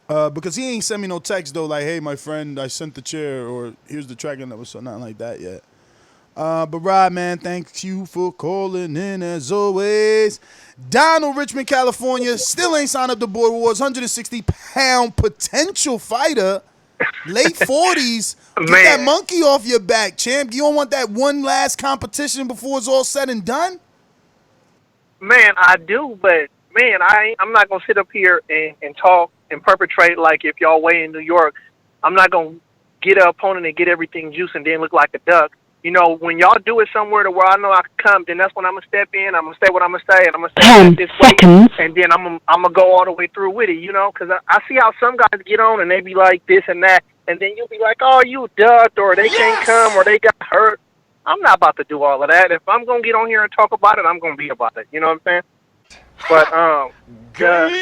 Because he ain't sent me no text, though, like, hey, my friend, I sent the chair, or here's the tracking number, so nothing like that yet. But Rod, man, thank you for calling in as always. Donald, Richmond, California, still ain't signed up to Board Wars. 160-pound potential fighter, late 40s. Get that monkey off your back, champ. You don't want that one last competition before it's all said and done? Man, I do, but man, I'm not gonna sit up here and talk and perpetrate like if y'all way in New York. I'm not gonna get an opponent and get everything juice and then look like a duck. When y'all do it somewhere to where I know I can come, then that's when I'm going to step in. I'm going to say what I'm going to say, and I'm going to say it this way. And then I'm going to go all the way through with it, because I see how some guys get on and they be like this and that. And then you'll be like, oh, you ducked, or they can't come, or they got hurt. I'm not about to do all of that. If I'm going to get on here and talk about it, I'm going to be about it. You know what I'm saying? But,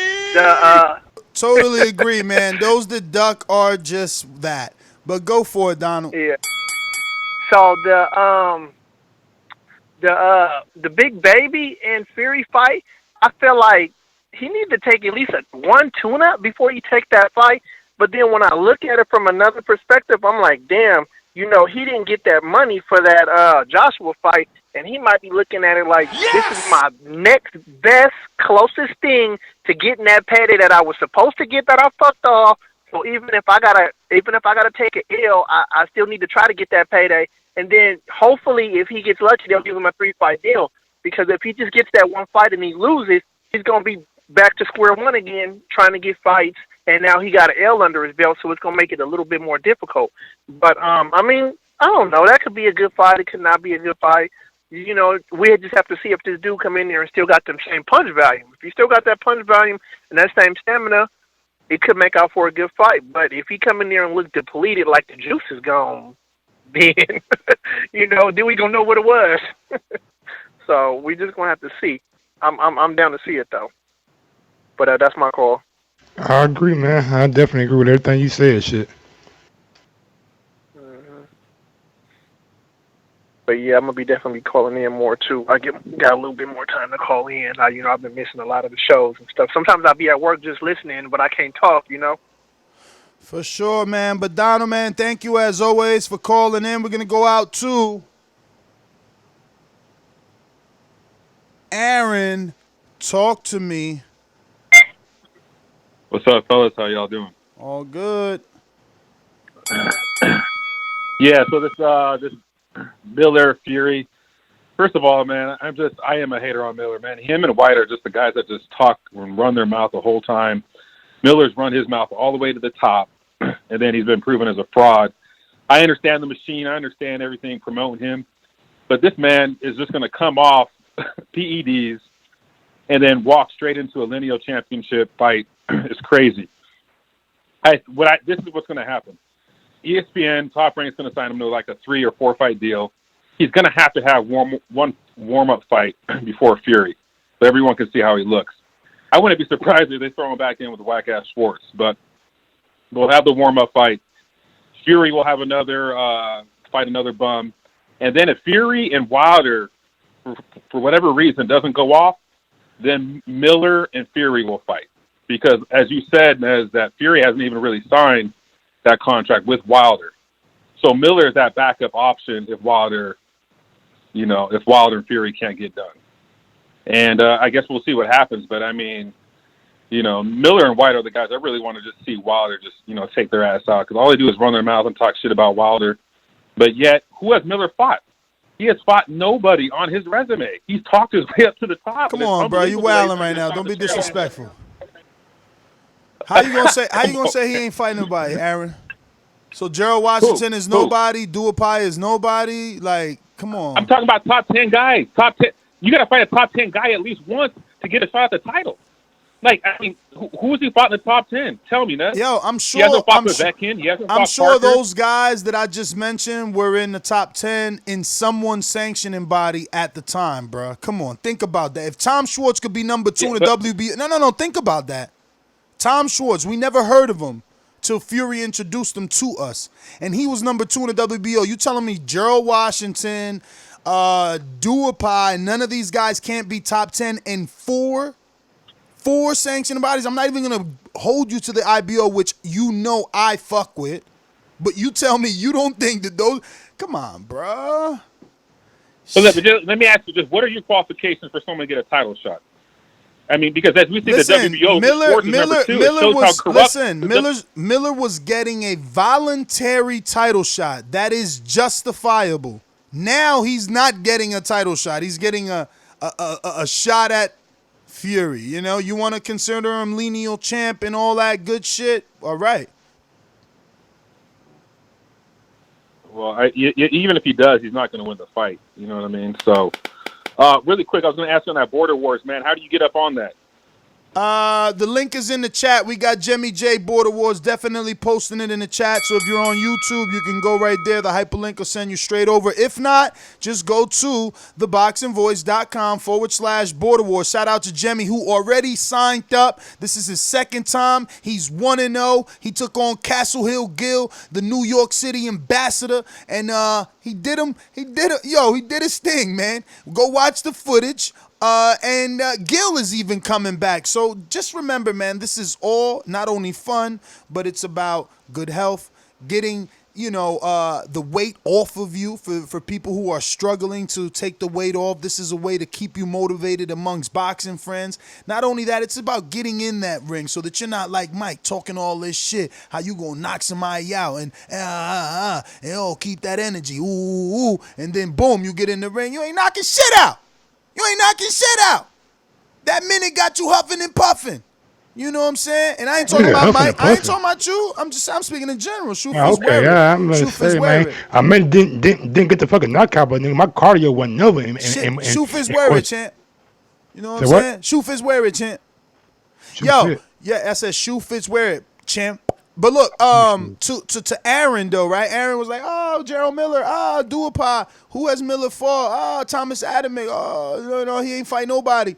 totally agree, man. Those that duck are just that. But go for it, Donald. Yeah. So the Big Baby and Fury fight, I feel like he needs to take at least one tune-up before he take that fight. But then when I look at it from another perspective, I'm like, damn, he didn't get that money for that Joshua fight, and he might be looking at it like, this is my next best, closest thing to getting that payday that I was supposed to get that I fucked off. So even if I gotta take an L, I still need to try to get that payday. And then hopefully, if he gets lucky, they'll give him a 3-fight deal. Because if he just gets that one fight and he loses, he's gonna be back to square one again, trying to get fights. And now he got an L under his belt, so it's gonna make it a little bit more difficult. But I don't know. That could be a good fight. It could not be a good fight. We just have to see if this dude come in there and still got them same punch volume. If he still got that punch volume and that same stamina, it could make out for a good fight. But if he come in there and look depleted like the juice is gone, then, then we gonna know what it was. So we just gonna have to see. I'm down to see it, though. But that's my call. I agree, man. I definitely agree with everything you said, shit. But yeah, I'm gonna be definitely calling in more too. I got a little bit more time to call in. I've been missing a lot of the shows and stuff. Sometimes I'll be at work just listening, but I can't talk. For sure, man. But Donald, man, thank you as always for calling in. We're gonna go out to Aaron, talk to me. What's up, fellas? How y'all doing? All good. Yeah, so this Miller Fury. First of all, man, I am a hater on Miller, man. Him and White are just the guys that just talk and run their mouth the whole time. Miller's run his mouth all the way to the top, and then he's been proven as a fraud. I understand the machine. I understand everything promoting him, but this man is just going to come off PEDs and then walk straight into a lineal championship fight. It's crazy. This is what's going to happen. ESPN, Top Rank is going to sign him to like a 3 or 4 fight deal. He's going to have one warm-up fight before Fury, so everyone can see how he looks. I wouldn't be surprised if they throw him back in with whack-ass Schwartz, but we'll have the warm-up fight. Fury will have another fight another bum. And then if Fury and Wilder, for whatever reason, doesn't go off, then Miller and Fury will fight. Because, as you said, Nez, that Fury hasn't even really signed that contract with Wilder. So Miller is that backup option if Wilder and Fury can't get done. And I guess we'll see what happens. But, I mean, Miller and White are the guys I really want to just see Wilder just, take their ass out. Because all they do is run their mouth and talk shit about Wilder. But yet, who has Miller fought? He has fought nobody on his resume. He's talked his way up to the top. Come on, bro. You wilding right now. Don't be disrespectful. How you gonna say he ain't fighting nobody, Aaron? So Jarrell Washington is nobody. Duapai is nobody. Like, come on. I'm talking about top 10 guys. Top 10. You got to fight a top 10 guy at least once to get a shot at the title. Like, I mean, who has he fought in the top 10? Tell me, man. Yo, I'm sure. He hasn't fought Povetkin. He hasn't fought Parker. Those guys that I just mentioned were in the top 10 in someone's sanctioning body at the time, bro. Come on, think about that. If Tom Schwartz could be number 2 in the WBO, no, think about that. Tom Schwartz, we never heard of him till Fury introduced him to us, and he was number 2 in the WBO. You telling me Jarrell Washington, Duapai, none of these guys can't be top 10 in four sanctioning bodies? I'm not even going to hold you to the IBO, which I fuck with, but you tell me you don't think that those... Come on, bro. So let me ask you just, what are your qualifications for someone to get a title shot? I mean, because as we see the WBO, Miller was getting a voluntary title shot. That is justifiable. Now he's not getting a title shot. He's getting a shot at Fury. You want to consider him lineal champ and all that good shit? All right. Well, even if he does, he's not going to win the fight. You know what I mean? So... really quick, I was going to ask you on that Border Wars, man. How do you get up on that? The link is in the chat. We got Jemmy J Border Wars definitely posting it in the chat. So if you're on YouTube, you can go right there. The hyperlink will send you straight over. If not, just go to theboxingvoice.com/Border Wars. Shout out to Jemmy, who already signed up. This is his second time. He's 1-0. He took on Castle Hill Gill, the New York City ambassador, and he did his thing, man. Go watch the footage. And Gil is even coming back. So just remember, man, this is all not only fun, but it's about good health, getting, the weight off of you for people who are struggling to take the weight off. This is a way to keep you motivated amongst boxing friends. Not only that, it's about getting in that ring so that you're not like Mike talking all this shit, how you gonna knock somebody out and keep that energy, ooh, and then boom, you get in the ring, you ain't knocking shit out. You ain't knocking shit out. That minute got you huffing and puffing. You know what I'm saying? And I ain't talking about Mike. I ain't talking about you. I'm speaking in general. Shoot fist wear it. I'm gonna say, man. I mean, didn't get the fucking knockout, but my cardio wasn't over. Shoot fist wear it, champ. You know what I'm saying? Shoot fist wear it, champ. I said shoot fist wear it, champ. But look, to Aaron though, right? Aaron was like, oh, Jarrell Miller, Duapai. Who has Miller fought? Thomas Adamick. He ain't fight nobody.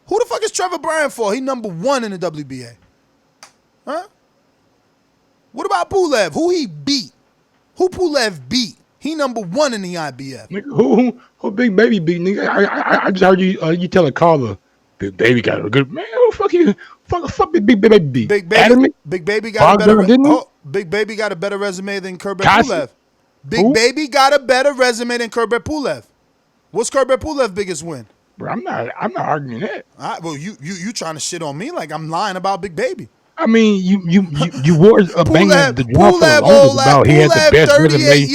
Who the fuck is Trevor Bryan for? He number 1 in the WBA. Huh? What about Pulev? Who he beat? Who Pulev beat? He number 1 in the IBF. Nigga, who Big Baby beat? Nigga, I just heard you tell a caller, Big Baby got a good man. Who fuck you? Fuck Big Baby beat? Big Baby got a better resume than Kurbet Pulev. Big Baby got a better resume than Kurbet Pulev. What's Kurbet Pulev's biggest win? Bro, I'm not arguing that. Well, you trying to shit on me like I'm lying about Big Baby. I mean, you were banging the drum for the longest about he had the best resume of any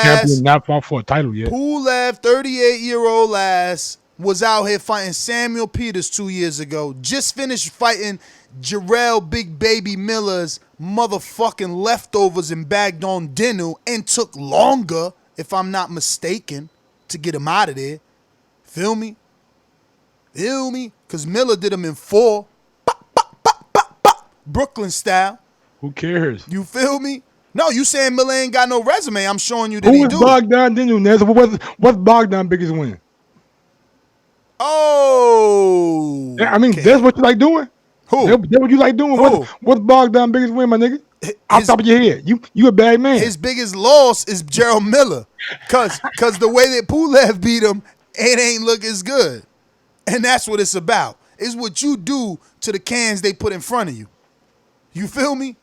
champion not fought for a title yet. Pulev, 38-year-old ass, was out here fighting Samuel Peters 2 years ago. Just finished fighting Jarrell Big Baby Miller's motherfucking leftovers in Bagdon Dinu and took longer, if I'm not mistaken, to get him out of there. Feel me? Feel me? Because Miller did him in 4. Brooklyn style. Who cares? You feel me? No, you saying Miller ain't got no resume. I'm showing you that Who is Bogdan Dinu? What's Bogdan biggest win? Oh. Yeah, I mean, that's what you like doing? Who? That's what you like doing? What's Bogdan biggest win, my nigga? Off top of your head. You a bad man. His biggest loss is Jarrell Miller. Cause the way that Pulev beat him, it ain't look as good. And that's what it's about. It's what you do to the cans they put in front of you. You feel me?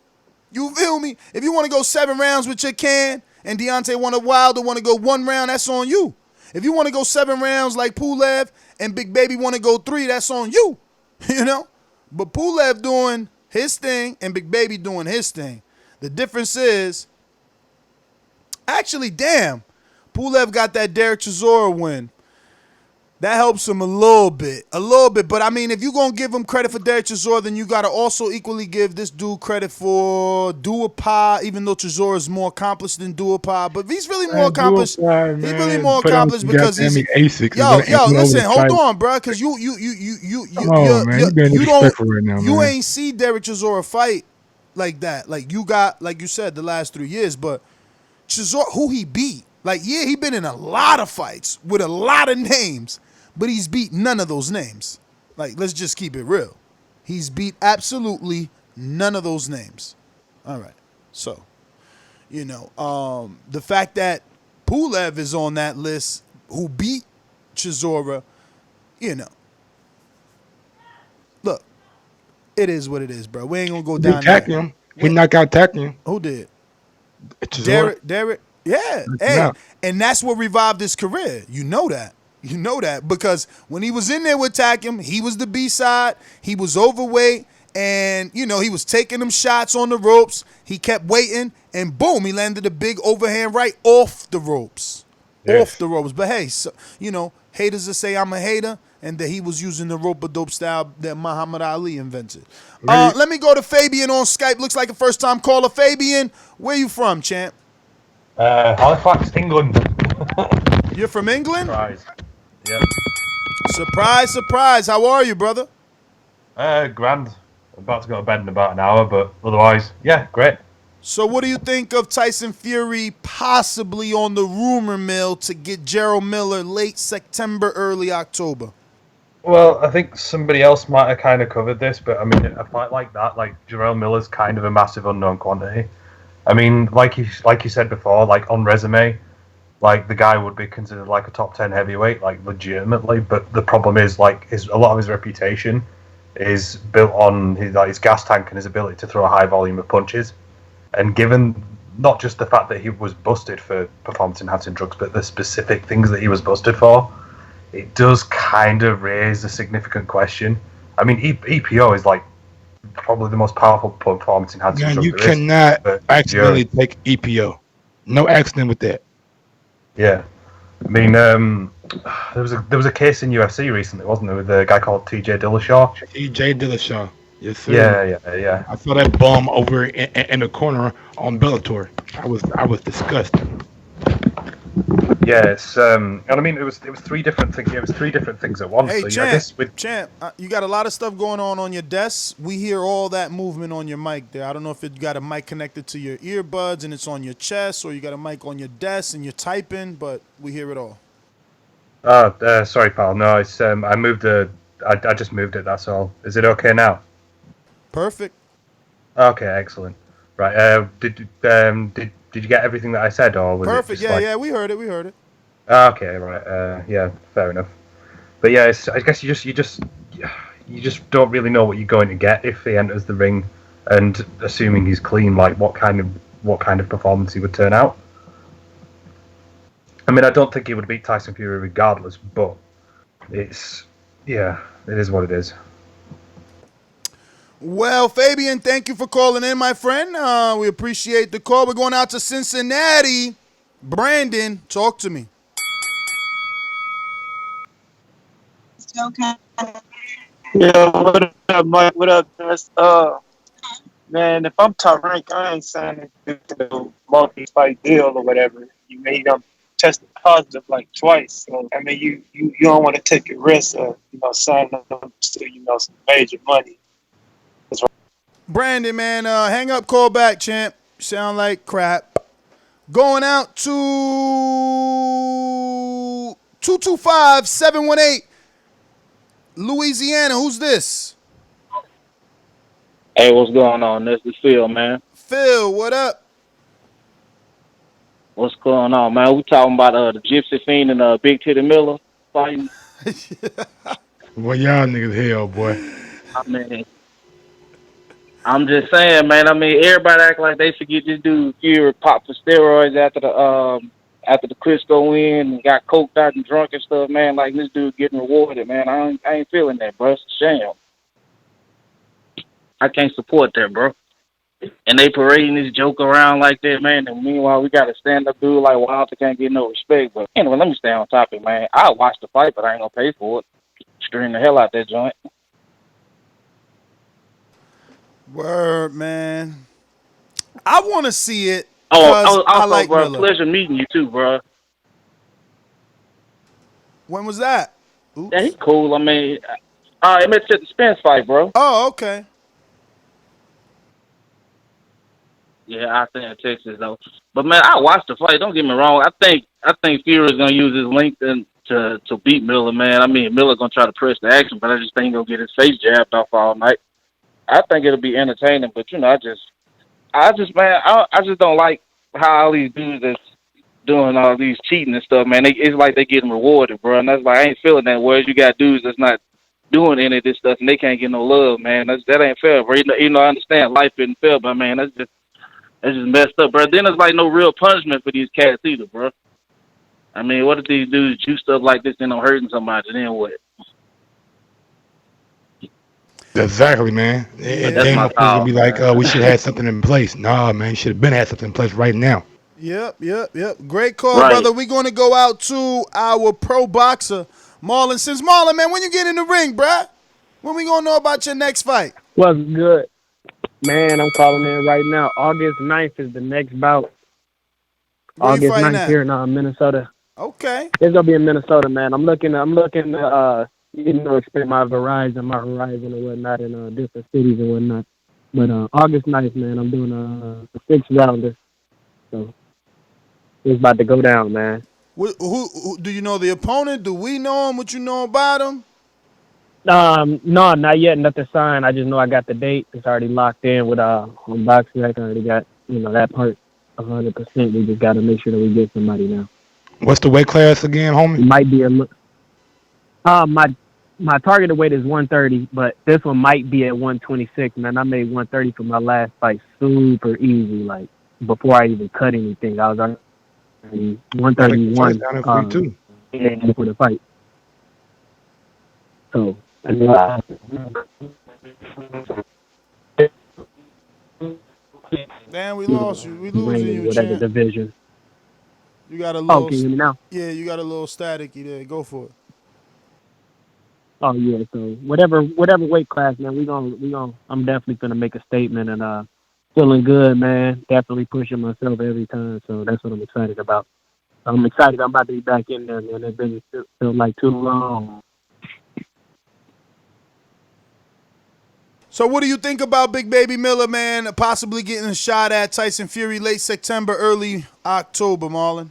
You feel me? If you want to go 7 rounds with your can and Deontay Wilder want to go 1 round, that's on you. If you want to go 7 rounds like Pulev and Big Baby want to go 3, that's on you. You know? But Pulev doing his thing and Big Baby doing his thing. The difference is, actually, damn, Pulev got that Derek Chisora win. That helps him a little bit. But, I mean, if you're going to give him credit for Derek Chisora, then you got to also equally give this dude credit for Duhaupas, even though Chisora is more accomplished than Duhaupas. But he's really more accomplished. He's really more accomplished because he's... Yo, listen, hold on, bro, because you ain't see Derek Chisora fight like that. Like, you got, like you said, the last 3 years. But Chisora, who he beat, like, yeah, he been in a lot of fights with a lot of names. But he's beat none of those names. Like, let's just keep it real. He's beat absolutely none of those names. All right. So, you know, the fact that Pulev is on that list, who beat Chisora, you know. Look, it is what it is, bro. We ain't going to go down there. Him. He knocked out Tackling. Who did? Chisora. Derek. Yeah. Hey, and that's what revived his career. You know that. You know that because when he was in there with Takem, he was the B-side. He was overweight, and, you know, he was taking them shots on the ropes. He kept waiting, and boom, he landed a big overhand right off the ropes. Yes. Off the ropes. But, hey, so, you know, haters will say I'm a hater and that he was using the rope-a-dope style that Muhammad Ali invented. Let me go to Fabian on Skype. Looks like a first-time caller. Fabian, where you from, champ? Halifax, England. You're from England? Surprise. Yep. Surprise, surprise. How are you, brother? Grand. I'm about to go to bed in about an hour, but otherwise, yeah, great. So what do you think of Tyson Fury possibly on the rumor mill to get Jarrell Miller late September, early October? Well, I think somebody else might have kind of covered this, but I mean, a fight like that, like Jarrell Miller's kind of a massive unknown quantity. I mean, like you said before, like on resume, like the guy would be considered like a top 10 heavyweight, like legitimately. But the problem is, like, a lot of his reputation is built on his gas tank and his ability to throw a high volume of punches. And given not just the fact that he was busted for performance-enhancing drugs, but the specific things that he was busted for, it does kind of raise a significant question. I mean, EPO is like probably the most powerful performance-enhancing drug you there is. cannot accidentally take EPO. No accident with that. Yeah, I mean, there was a case in UFC recently, wasn't there, with a guy called TJ Dillashaw? TJ Dillashaw, yes sir. Yeah. I saw that bum over in the corner on Bellator. I was disgusted. Yeah, it's and I mean it was 3 different things. It was 3 different things at once. Hey, so, Champ, you got a lot of stuff going on your desk. We hear all that movement on your mic there. I don't know if you got a mic connected to your earbuds and it's on your chest, or you got a mic on your desk and you're typing, but we hear it all. Sorry, pal. No, it's I just moved it. That's all. Is it okay now? Perfect. Okay, excellent. Right. Did you get everything that I said, or was perfect? It just Yeah, we heard it. Okay, right. Yeah, fair enough. But yeah, I guess you just don't really know what you're going to get if he enters the ring, and assuming he's clean, like what kind of performance he would turn out. I mean, I don't think he would beat Tyson Fury regardless, but It's yeah, it is what it is. Well, Fabian, thank you for calling in, my friend. We appreciate the call. We're going out to Cincinnati. Brandon, talk to me. Yeah, what up, Mike? What up, Dust? Man, if I'm top rank, I ain't signing a multi-fight deal or whatever. You made them test positive like twice. So I mean, you don't want to take a risk of signing them to some major money. Brandon, man, hang up, call back, champ. Sound like crap. Going out to 225-718 Louisiana. Who's this? Hey, what's going on? This is Phil, man. Phil, what up? What's going on, man? We talking about the Gypsy Fiend and Big Titty Miller fighting. Well, y'all niggas hell, boy. I mean, I'm just saying, man. I mean, everybody act like they forget this dude Fury popped for steroids after the Crisco win and got coked out and drunk and stuff, man. Like this dude getting rewarded, man. I ain't feeling that, bro. It's a shame. I can't support that, bro. And they parading this joke around like that, man. And meanwhile, we got a stand-up dude like Wilder can't get no respect. But anyway, let me stay on topic, man. I'll watch the fight, but I ain't gonna pay for it. Stream the hell out that joint. Word, man. I want to see it Oh, because I also, like bro, Miller. pleasure meeting you too, bro. When was that? Oops. Yeah, he's cool. I mean, it met at the Spence fight, bro. Oh, okay. Yeah, I think in Texas though. But man, I watched the fight. Don't get me wrong. I think Fury's gonna use his length to beat Miller, man. I mean, Miller's gonna try to press the action, but I just think he'll get his face jabbed off all night. I think it'll be entertaining, but I just don't like how all these dudes that's doing all these cheating and stuff, man. It's like they getting rewarded, bro. And that's like I ain't feeling that. Whereas you got dudes that's not doing any of this stuff and they can't get no love, man. That ain't fair, bro. I understand life isn't fair, but man, that's just messed up, bro. Then it's like no real punishment for these cats either, bro. I mean, what if these dudes do stuff like this and I'm hurting somebody? Then what? Exactly, man. And then motherfuckers gonna be like, we should have something in place. Nah, man, you should have been had something in place right now. Yep. Great call, brother. We're going to go out to our pro boxer, Marlon. Since Marlon, man, when you get in the ring, bruh? When we going to know about your next fight? What's good? Man, I'm calling in right now. August 9th is the next bout. Where you August fighting 9th at? here in Minnesota. Okay. It's gonna be in Minnesota, man. I'm looking to expand my horizon and whatnot in different cities and whatnot. But August 9th, man, I'm doing a 6-rounder. So it's about to go down, man. Who do you know the opponent? Do we know him? What you know about him? No, not yet. Nothing signed. I just know I got the date. It's already locked in with on boxing. I already got that part 100%. We just got to make sure that we get somebody now. What's the weight class again, homie? It might be my targeted weight is 130, but this one might be at 126. Man, I made 130 for my last fight super easy. Like before I even cut anything, I was already 131 for the fight. So. Damn, we lost you. We losing you, whatever champ. division. You got a little. Oh, can you hear me now? Yeah, you got a little staticky there. Go for it. Oh yeah, so whatever weight class, man, we gonna. I'm definitely gonna make a statement and feeling good, man. Definitely pushing myself every time, so that's what I'm excited about. I'm excited. I'm about to be back in there, man. It's been feel like too long. So what do you think about Big Baby Miller, man, possibly getting a shot at Tyson Fury late September, early October, Marlon?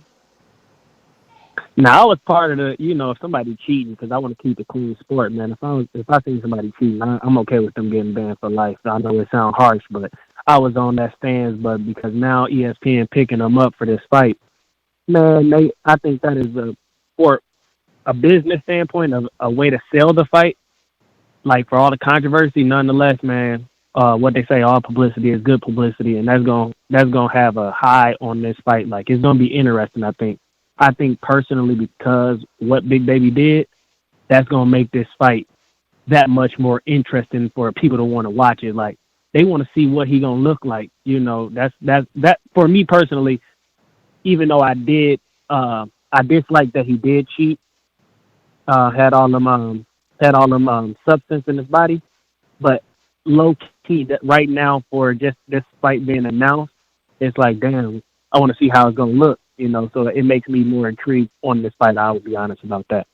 Now, I was part of the, if somebody cheating, because I want to keep it clean sport, man. If I see somebody cheating, I'm okay with them getting banned for life. I know it sounds harsh, but I was on that stance. But because now ESPN picking them up for this fight, man, I think that is for a business standpoint, a way to sell the fight. Like for all the controversy, nonetheless, man, what they say, all publicity is good publicity, and that's gonna have a high on this fight. Like it's gonna be interesting. I think personally because what Big Baby did, that's gonna make this fight that much more interesting for people to want to watch it. Like they want to see what he gonna look like. You know, that for me personally. Even though I dislike that he did cheat, had all them substance in his body, but low key that right now for just this fight being announced, it's like damn, I want to see how it's gonna look. You know, so it makes me more intrigued on this fight. I would be honest about that.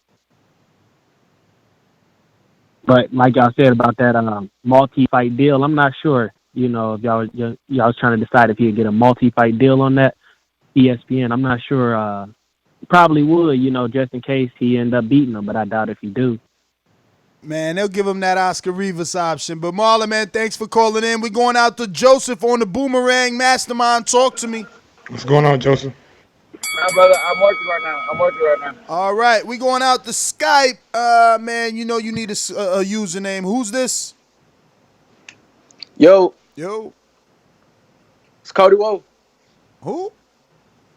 But like y'all said about that multi-fight deal, I'm not sure. You know, if y'all was trying to decide if he'd get a multi-fight deal on that ESPN. I'm not sure. Probably would, you know, just in case he end up beating him, but I doubt if he do. Man, they'll give him that Oscar Rivas option. But Marlon, man, thanks for calling in. We're going out to Joseph on the Boomerang Mastermind. Talk to me. What's going on, Joseph? Nah, brother, I'm working right now. All right, we going out to Skype. Man, you know you need a username. Who's this? Yo. It's Cody Woe. Who?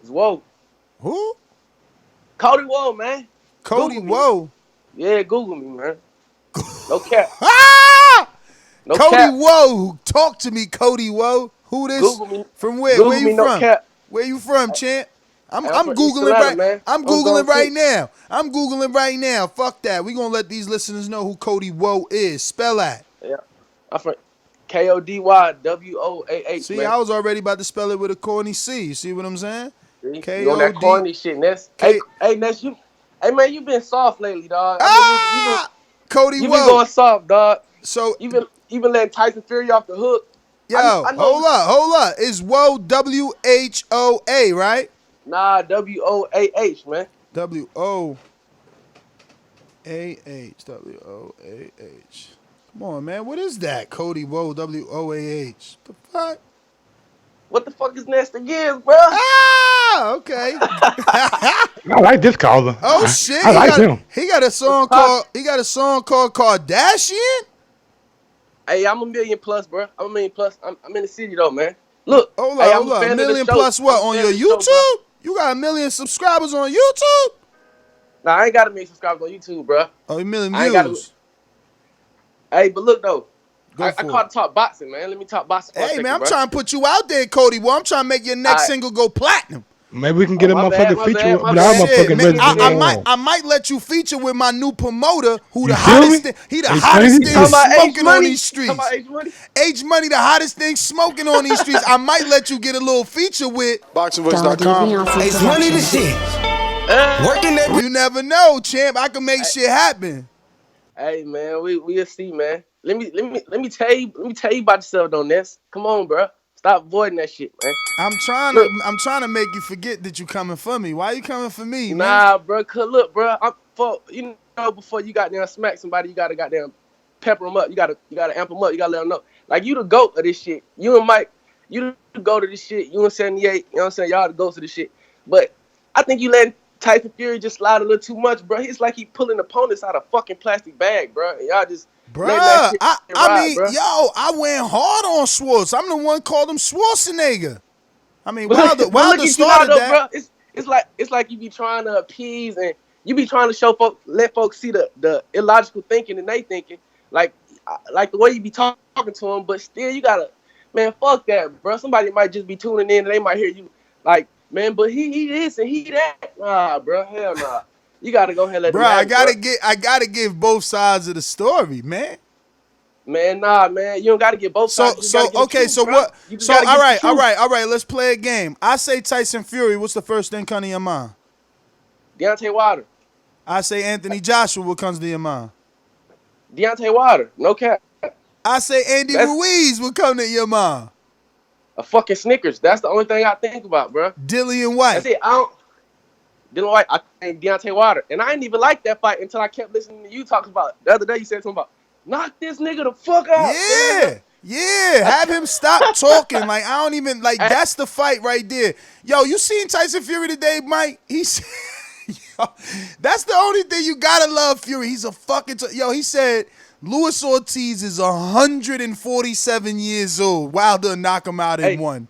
It's Woe. Who? Cody Woe, man. Cody Woe? Yeah, Google me, man. No cap. No Cody cap. Woe. Talk to me, Cody Woe. Who this? Google me. From where? Google Where you me, from? no cap. Where you from, champ? I'm from East Googling Atlanta, right. man. I'm Googling right now. I'm Googling right now. Fuck that. We gonna let these listeners know who Cody Woe is. Spell that. Yeah. I'm from KODYWOAH. See, man. I was already about to spell it with a corny C. You see what I'm saying? You on that corny shit, Ness. Hey, Ness, hey man, you been soft lately, dog. Cody you Woe. been going soft, dog. So you been letting Tyson Fury off the hook. Yo, hold up. It's Woe WHOA, right? Nah, WOAH, man. WOAH. Come on, man. What is that? Cody Woe WOAH. The fuck? What the fuck is Ness again, bro? Okay. I like this caller. Oh shit! I like him. He got a song called Kardashian. Hey, I'm a million plus, bro. I'm a million plus. I'm in the city though, man. Look, hold hey, up. A million plus what on your YouTube? You got 1 million subscribers on YouTube? Nah, I ain't got 1 million subscribers on YouTube, bro. Oh, 1 million views. Hey, but look though. I caught to talk boxing, man. Let me talk boxing for a second, man, I'm bro. trying to put you out there, Cody. Well, I'm trying to make your next single go platinum. Maybe we can get a motherfucking feature with our motherfucking Resident I might let you feature with my new promoter, who the hottest hottest thing smoking on these streets. H Money, the hottest thing smoking on these streets. I might let you get a little feature with BoxingVoice.com. H Money the shit. Working that. You never know, champ. I can make shit happen. Hey man, we'll see, man. Let me tell you about yourself, though, Ness. Come on, bro. Stop avoiding that shit, man. I'm trying to make you forget that you coming for me. Why you coming for me, man? Nah, bro. Cause look, bro. Before you goddamn smack somebody, you gotta goddamn pepper them up. You gotta amp them up. You gotta let them know. Like you the GOAT of this shit. You and Mike, you the GOAT of this shit. You and 78. You know what I'm saying? Y'all the GOATs of this shit. But I think you letting Tyson Fury just slide a little too much, bro. It's like he pulling opponents out of fucking plastic bag, bro. And y'all just. Bruh, I went hard on Schwartz. I'm the one called him Schwarzenegger. I mean, Wilder started that. Bro. It's like you be trying to appease and you be trying to let folks see the illogical thinking and they thinking like the way you be talking to them, but still you gotta, man, fuck that, bro. Somebody might just be tuning in and they might hear you like, man, but he this and he that. Nah, bro, hell nah. You gotta go ahead and let them have it, I gotta give both sides of the story, man. Man, nah, man. You don't gotta get both sides. All right. Let's play a game. I say Tyson Fury. What's the first thing come to your mind? Deontay Wilder. I say Anthony Joshua. What comes to your mind? Deontay Wilder. No cap. I say Andy Ruiz. What come to your mind? A fucking Snickers. That's the only thing I think about, bro. Dillian White. That's it. Dillian White. I think Deontay Wilder. And I didn't even like that fight until I kept listening to you talk about it. The other day you said something about knock this nigga the fuck out. Yeah. Have him stop talking. Like, I don't even, like, that's the fight right there. Yo, you seen Tyson Fury today, Mike? He's, that's the only thing you gotta love Fury. He's a fucking, he said, Luis Ortiz is 147 years old. Wilder knock him out in one.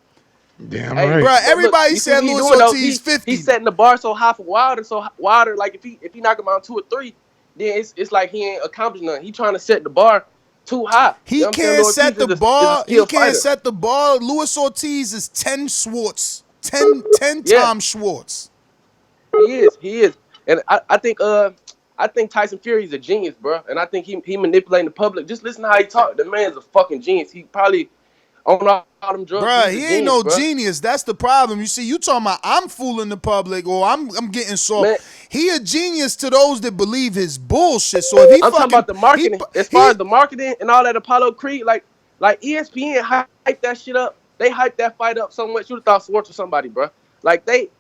Damn right. Bro, everybody said Luis Ortiz 50. He's setting the bar so high for Wilder. So Wilder, like, if he knock him out 2 or 3, then it's like he ain't accomplished nothing. He trying to set the bar too high. He You know what I'm saying? can't Lord set the Ortiz is a bar. He skilled can't fighter. set the bar. Luis Ortiz is 10 Schwartz. 10 Yeah. Tom Schwartz. He is. And I think Tyson Fury is a genius, bro. And I think he manipulating the public. Just listen to how he talk. The man's a fucking genius. He probably on all them drugs. Bruh, He's he a ain't genius, no bro. genius. That's the problem. You see, you talking about I'm fooling the public or I'm getting soft. Man. He a genius to those that believe his bullshit. So if he I'm fucking talking about the marketing. As far as the marketing and all that Apollo Creed, like ESPN hyped that shit up. They hyped that fight up so much. You'd have thought Swartz was somebody, bro. Like they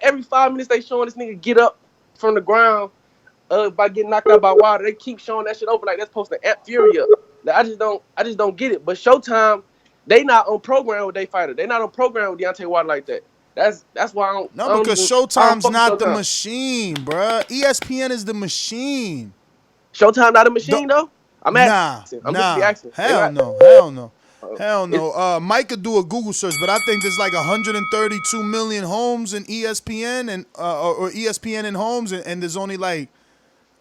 every 5 minutes they showing this nigga get up from the ground by getting knocked out by Wilder. They keep showing that shit over like that's supposed to amp Fury up. Like, I just don't get it. But Showtime, they not on program with they fighter. They not on program with Deontay Wilder like that. That's why I don't. No, I don't because even, I don't Showtime's fuck with not the Showtime. machine, bruh. ESPN is the machine. Showtime not a machine though. I'm asking. I'm literally asking. They Hell not. no. Hell no. Hell no. Mike could do a Google search, but I think there's like 132 million homes in ESPN and or ESPN in homes, and there's only like,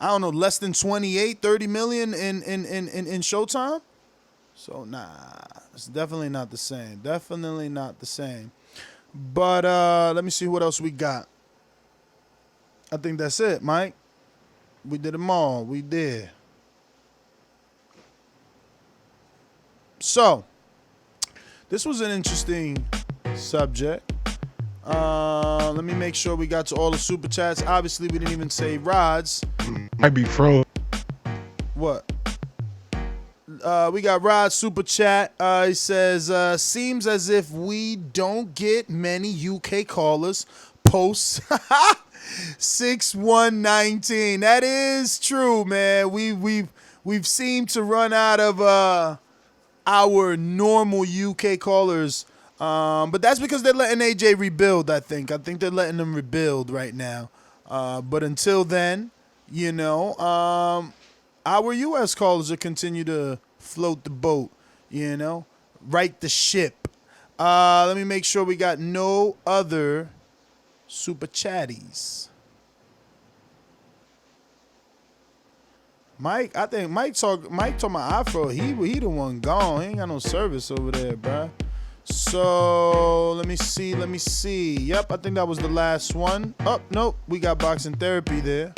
I don't know, less than 30 million in Showtime. So nah, it's definitely not the same. Definitely not the same. But let me see what else we got. I think that's it, Mike. We did them all. We did. So, this was an interesting subject. Let me make sure we got to all the super chats. Obviously, we didn't even say Rods. Might be froze. What? We got Rod super chat. He says, seems as if we don't get many UK callers post 6119. That is true, man. We've seemed to run out of our normal UK callers. But that's because they're letting AJ rebuild, I think. I think they're letting them rebuild right now. But until then, you know, our U.S. callers will continue to float the boat, you know, right the ship. Let me make sure we got no other super chatties. Mike, I think Mike told my Afro, he the one gone. He ain't got no service over there, bruh. So let me see. Yep, I think that was the last one. Oh, nope, we got boxing therapy there.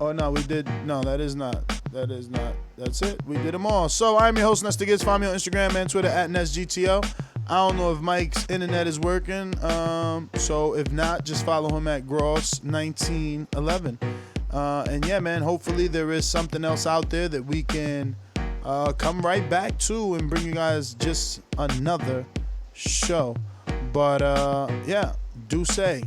Oh no, we did. No, that is not. That's it. We did them all. So I'm your host, Nestor Gibbs. Find me on Instagram and Twitter at NestGTO. I don't know if Mike's internet is working. So if not, just follow him at Gross1911. And yeah, man, hopefully there is something else out there that we can come right back to and bring you guys just another show. But yeah, do say.